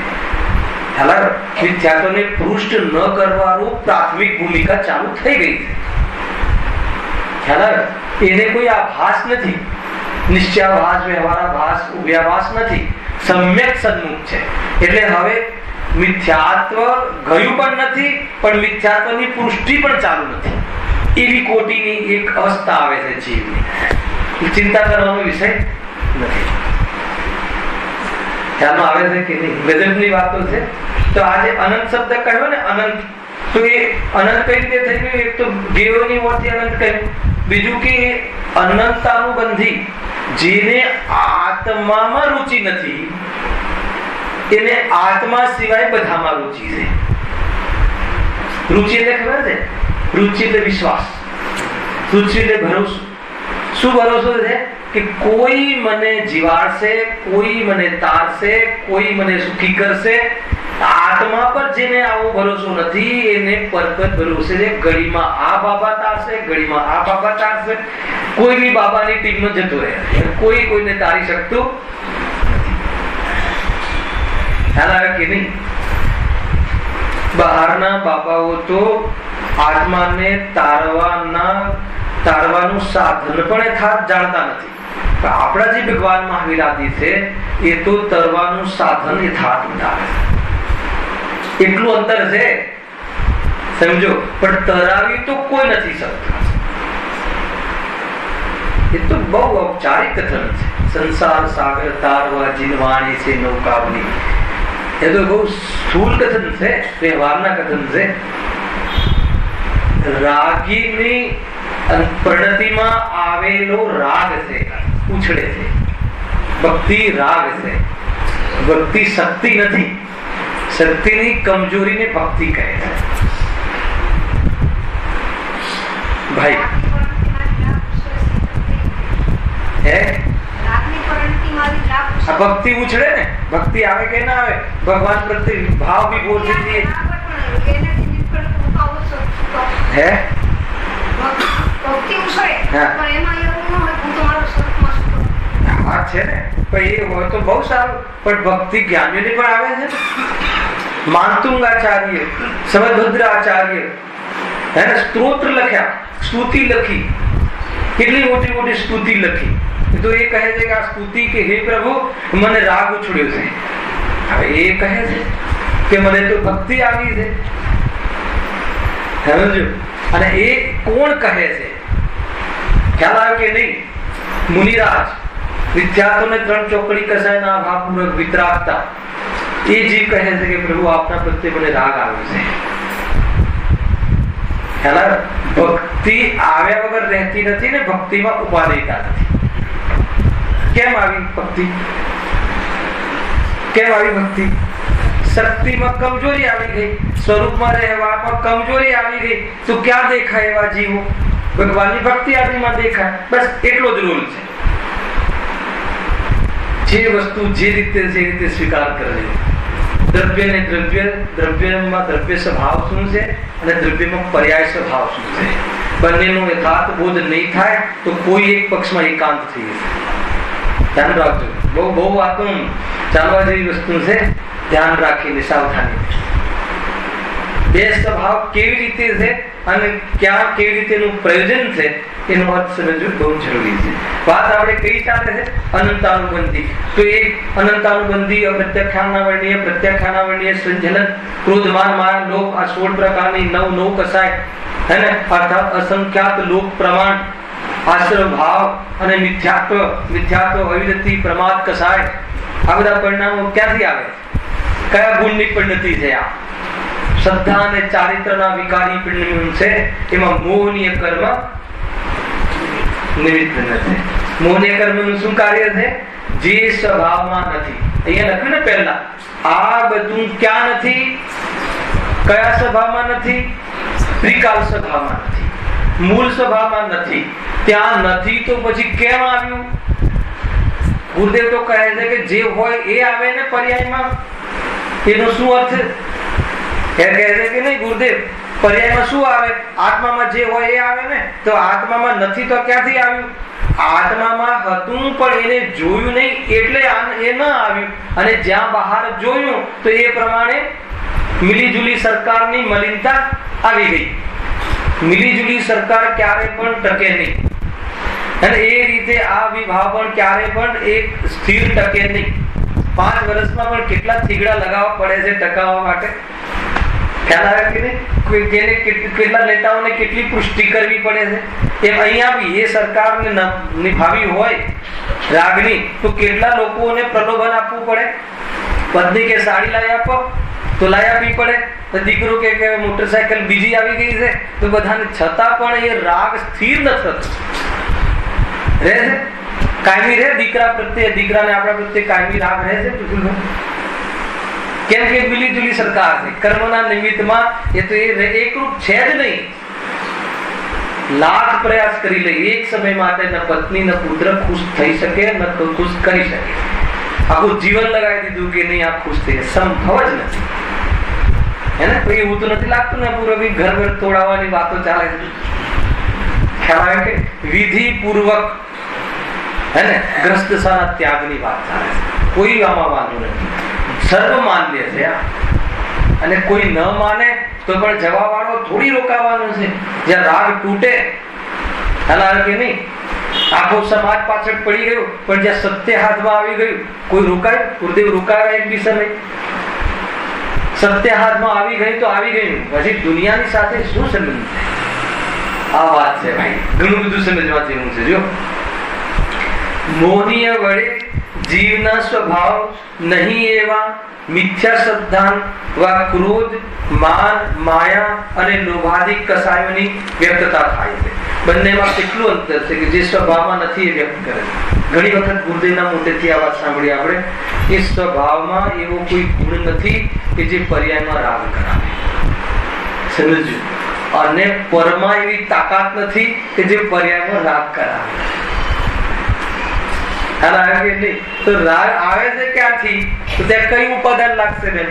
મિથ્યાત્વને પૃષ્ઠ ન કરવાનું પ્રાથમિક ભૂમિકા ચાલુ થઈ ગઈ છે. એને કોઈ આભાસ નથી, નિશ્ચયાભાસ, વ્યવહારાભાસ, ઉભયાભાસ નથી, સમ્યક સન્મુખ છે. એટલે હવે મિથ્યાત્વ ગયું પણ નથી, પણ મિથ્યાત્વની પુષ્ટિ પણ ચાલુ નથી. એવી કોટીની એક અવસ્થા આવે છે જીવની. ચિંતા કરવાનો વિષય નથી. ખ્યાલમાં આવે છે કે નહીં? ગજબની વાતો છે. તો આજે અનંત શબ્દ કહ્યો ને, અનંત, તો એ અનંત કઈ રીતે થઈ ગયું? એક તો દેવની ઓરથી અનંત કહ્યું, બીજું કે અનંતાનુબંધી, જેને આત્મામાં રુચિ નથી એને આત્મા સિવાય બધામાં રુચિ છે. રુચિ એટલે ખબર છે? રુચિ એટલે વિશ્વાસ, રુચિ એટલે ભરોસો. શું ભરોસો છે? કે કોઈ મને જીવાડશે, કોઈ મને તારશે, કોઈ મને સુખી કરશે. આત્મા પર જેને આવો ભરોસો નથી એને પરપત ભરોસે છે. ઘડીમાં આ બાબા તારશે, ઘડીમાં આ બાબા તારશે. કોઈ બી બાબાની ટીમમાં જતો રહે, કોઈ કોઈને તારી શકતું ખ્યાલ આવે કે નહીં? બહારના બાબાઓ તો આત્માને તારવાનું સાધન પણ જાણતા નથી. આપણા જે ભગવાન મહાવીર આદિ છે એ તો તરવાનું સાધન યથાર્થ બતાવે. એટલું અંતર છે, સમજો. પણ તરાવી તો કોઈ નથી શકતું. એ તો બહુ ઔપચારિક કથન છે. સંસાર સાગર તારવા જીનવાણી છે નૌકાવની. એ તો બહુ સ્થૂળ કથન છે, વ્યવહારના કથન છે. રાગીની પ્રણતિમાં આવેલો રાગ છે, ઉછળે છે. ભક્તિ રાગ છે, ભક્તિ શક્તિ નથી. શક્તિની કમજોરીને ભક્તિ કહે છે. ભાઈ ભક્તિ ઉછળે ને, ભક્તિ આવે કે ના આવે, ભગવાન પ્રત્યે ભાવ भी बोल देती है. છે ને, પણ એ હોય તો બહુ સારું. પણ ભક્તિ જ્ઞાનીઓને પણ આવે છે. માનતુંગ આચાર્ય, સમદભદ્ર આચાર્ય એને સ્તોત્ર લખ્યા, સ્તુતિ લખી, કેટલી મોટી મોટી સ્તુતિ લખી. તો એ કહે છે કે આ સ્તુતિ કે હે પ્રભુ મને રાગ ઉછળ્યો છે. હવે એ કહે છે કે મને તો ભક્તિ આવી છે. સમજો? અને એ કોણ કહે છે? ખ્યાલ આવે કે નહીં? મુનિરાજ વિદ્યાર્થીઓને 3 ચોકડી કસાયના ભાવપૂર્વક વિતરાગતા એ જે કહે છે કે પ્રભુ આપના પ્રત્યે મને રાગ આવ્યો છે. ખ્યાલ આવે? ભક્તિ આવ્યા વગર રહેતી નથી ને ભક્તિમાં ઉપાદેયતા નથી. કેમ આવી ભક્તિ? કેમ આવી ભક્તિ? શક્તિમાં કમજોરી આવી ગઈ, સ્વરૂપમાં રહેવામાં કમજોરી આવી ગઈ. તો ક્યાં દેખાય એવા જીવો? ભગવાનની ભક્તિ આદિમાં દેખાય. બસ એટલો જ રોલ છે. જે વસ્તુ જે રીતે છે એ રીતે સ્વીકાર કરજો. દ્રવ્ય ને દ્રવ્ય, દ્રવ્યમાં દ્રવ્ય સ્વભાવ શું છે અને દ્રવ્યમાં પર્યાય સ્વભાવ શું છે, બંનેનો યથાર્થ બોધ નહીં થાય તો કોઈ એક પક્ષમાં એકાંત થઈ જશે. ધ્યાન રાખજો. બહુ વાતો ચાલવા જેવી વસ્તુ છે. ધ્યાન રાખીને સાવધાની. બે સ્વભાવ કેવી રીતે છે અને ક્યાં કેવી રીતે એનું પ્રયોજન છે એનો અર્થ સમજવું બહુ જરૂરી છે. વાત આપણે કઈ ચાલે છે? અનંતાનુબંધી. તો એ અનંતાનુબંધી, અપ્રત્યાખ્યાનાવર્ણીય, પ્રત્યાખ્યાનાવર્ણીય, સંજલન, ક્રોધમાન, માયા, લોભ, આ 16 પ્રકારની 9 કસાય હે ને, અર્થાત અસંખ્યાત લોક પ્રમાણ, આશ્રમ ભાવ અને મિથ્યાત્વ, અવિરતિ, પ્રમાદ, કસાય, આ બધા પરિણામો ક્યાંથી આવે? કયા ગુણની પરિણતિ છે? આ શ્રદ્ધા અને ચારિત્રના વિકારી પરિણામ છે. એમાં મોહનીય કર્મ નિમિત્ત નથી. મોહનીય કર્મનું શું કાર્ય છે? જે સ્વભાવમાં નથી. અહીંયા લખ્યું ને પહેલા, આ બધું ક્યાં નથી? કયા સ્વભાવમાં નથી? ત્રિકાલ સ્વભાવમાં નથી, મૂળ સ્વભાવમાં નથી. ત્યાં નથી તો પછી કેમ આવ્યું? ગુરુદેવ તો કહે છે કે જે હોય એ આવે ને પર્યાયમાં. એનો શું અર્થ? એ કહે છે કે નહીં ગુરુદેવ, પર્યાયમાં શું આવે? આત્મામાં જે હોય એ આવે ને. તો આત્મામાં નથી તો ક્યાંથી આવ્યું? આત્મામાં હતું પણ એને જોયું નહીં એટલે એ ન આવ્યું. અને જ્યાં બહાર જોયું તો એ પ્રમાણે મિલીજુલી સરકારની મલિનતા આવી ગઈ. મિલીજુલી સરકાર ક્યારે પણ ટકે નહીં. અને એ રીતે આ વિભાવ પણ ક્યારે પણ એક સ્થિર ટકે નહીં. 5 વર્ષમાં પણ કેટલા થીગડા લગાવવા પડે છે ટકાવવા માટે. ખ્યાલ આવે કે નહીં? કેટલા નેતાઓને કેટલી પુષ્ટિ કરવી પડે છે. એમ અહીંયા બી એ સરકારને નિભાવી હોય રાગની તો કેટલા લોકોને પ્રલોભન આપવું પડે. પત્ની કે સાડી લાવી આપો તો લાવી આપવી પડે. દીકરો કે મોટરસાયકલ બીજી આવી ગઈ છે તો બધાને, છતાં પણ એ રાગ સ્થિર ન થતો રહે છે. કાયમી રહે દીકરા પ્રત્યે, દીકરાને આપણા પ્રત્યે કાયમી રાગ રહે છે. કેમ કે મિલી જુલી સરકાર છે. કર્મના નિમિત્તમાં એ તો એ એકરૂપ છે જ નહીં. લાખ પ્રયાસ કરી લે, એક સમય માટે ન પત્ની ન પુત્ર ખુશ થઈ શકે, ન ખુશ કરી શકે. આખું જીવન લગાવી દીધું કે નહીં આ ખુશ થઈ, સંભવ જ નથી. હે ને? કોઈ એવું તો નથી લાગતું ને પૂરો ઘર ઘર તોડાવવાની વાતો ચાલે છે. ખ્યાલ આવે કે વિધિ પૂર્વક હે ને ગ્રસ્તસાના ત્યાગની વાત ચાલે છે. કોઈ આમાં વાંધો નથી, સર્વ માન્ય છે. અને કોઈ ન માને તો પણ જવા વાળો થોડી રોકાવાનો છે. જ્યાં રાગ તૂટે હાલ કે નહીં, આખો સમાજ પાછળ પડી ગયો, પણ જ્યાં સત્ય હાથમાં આવી ગયું કોઈ રોકાય? ગુરુદેવ રોકાય એક બી સમય? સત્ય હાથમાં આવી ગઈ તો આવી ગયું, પછી દુનિયાની સાથે શું સંબંધ? આ વાત છે ભાઈ, ઘણું બધું સમજવા જેવું છે. જો મોહનીય વડે જીવના સ્વભાવ નહીં એવા મિથ્યા શ્રદ્ધાન વા ક્રોધ, માન, માયા અને લોભાદિક કસાયોની વ્યક્તતા થાય છે. બંનેમાં કેટલું અંતર છે કે જે સ્વભાવમાં નથી એ વ્યક્ત કરે છે. ઘણી વખત ગુરુદેવના મોટેથી આ વાત સાંભળી આપણે કે સ્વભાવમાં એવો કોઈ ગુણ નથી કે જે પર્યાયમાં રાગ કરાવે. સમજજો. અને પરમાં એવી તાકાત નથી કે જે પર્યાયમાં રાગ કરાવે. તો રાગ આવે છે ક્યાંથી? તો ત્યાં કયું ઉપાદાન લાગશે બેન?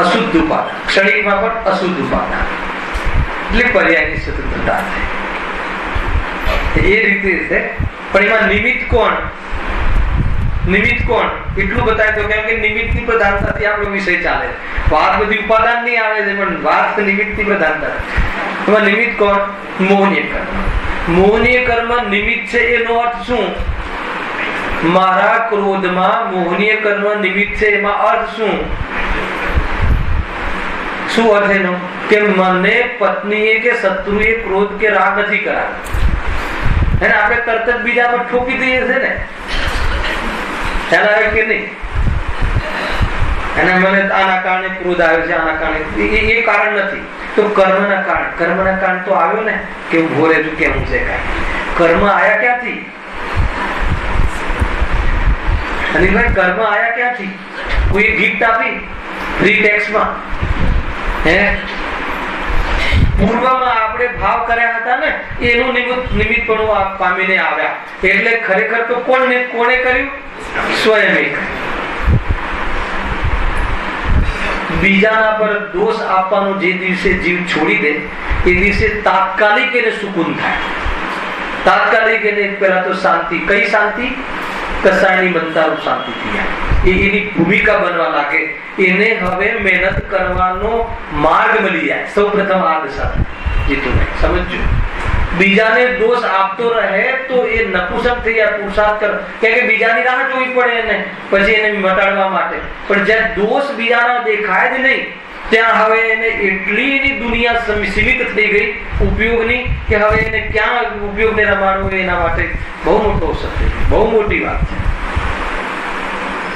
અશુદ્ધ ઉપાદાન. ક્ષણિકમાં પણ અશુદ્ધ ઉપાદાન, એટલે પર્યાયની સ્વતંત્રતા છે. એ રીતે છે. પણ એમાં નિમિત્ત કોણ? નિમિત્ત કોણ એટલું બતાવે તો, કેમ કે નિમિત્તની પ્રધાનતાથી આપણો વિષય ચાલે. વાત બધી ઉપાદાન ની આવે છે, પણ વાત નિમિત્તની પ્રધાનતા. એમાં નિમિત્ત કોણ? મોહનીય કર્મ. મોહનીય કર્મ નિમિત્ત છે. એનો અર્થ શું? મારા ક્રોધમાં મોહનીય કર્મ નિમિત્ત છે. એમાં અર્થ શું? શું અર્થ એનો? કે મને પત્નીએ કે શત્રુએ ક્રોધ કે રાગ નથી કરાવ્યો. એને આપણે તરત જ બીજા પર ઠોકી દઈએ છે ને. ખ્યાલ આવે કે નહીં? અને મને આના કારણે ક્રોધ આવ્યો છે, આના કારણે એ કારણ નથી. તો કર્મના કારણે, કર્મના કારણે તો આવ્યો ને કે ઉભો રહેતું કેવું છે કાંઈ. કર્મ આયા ક્યાંથી? અને ભાઈ કર્મ આયા ક્યાંથી? કોઈ ગિફ્ટ આપી ફ્રી ટેક્સમાં? હે પૂર્વમાં આપણે ભાવ કર્યા હતા ને, એનું નિમિત્ત પણ પામીને આવ્યા. એટલે ખરેખર તો કોને કર્યું? સ્વયં. બીજાના પર દોષ આપવાનો જે દિવસે જીવ છોડી દે એ દિવસે તાત્કાલિક એને સુકૂન થાય. તાત્કાલિક એને પેલા તો શાંતિ. કઈ શાંતિ? કસાયની બનતાનું શાંતિ થઈ જાય. એની ભૂમિકા બનવા લાગે. એને હવે મહેનત કરવાનો માર્ગ મળી જાય. સૌ પ્રથમ આ દશા જીતુભાઈ સમજજો. બીજાને દોષ આપતો રહે તો એ નપુસક થઈ જાય. પુરુષાર્થ કર, કે બીજાની રાહ જોવી પડે એને પછી એને મટાડવા માટે. પણ જ્યાં દોષ બીજાના દેખાય જ નહીં ત્યાં હવે એને એટલી એની દુનિયા સીમિત થઈ ગઈ ઉપયોગની કે હવે એને ક્યાં ઉપયોગને રમાડવો એના માટે બહુ મોટો અવસર થઈ ગયો. બહુ મોટી વાત છે.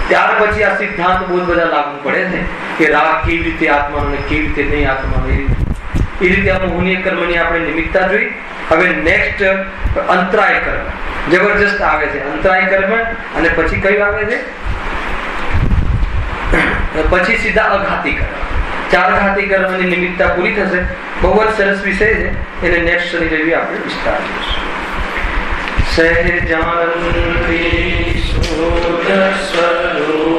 ત્યાર પછી આ સિદ્ધાંત બહુ બધા લાગુ પડે છે કે રાગ કેવી રીતે આત્માનો ને કેવી રીતે નહીં આત્માનો. એ રીતે આ મોહનીય કર્મની આપણે નિમિત્તતા જોઈ. હવે નેક્સ્ટ અંતરાય કર્મ જબરજસ્ત આવે છે. અંતરાય કર્મ અને પછી કયું આવે છે? પછી સીધા અઘાતી કર્મ. 4 ઘાતી કર્મની નિમિત્તતા પૂરી થશે. બહુ જ સરસ વિષય છે. એને નેક્સ્ટ શનિ રવિ આપણે વિસ્તાર જોઈશું. સહજાનંદી શોધ સ્વરૂપ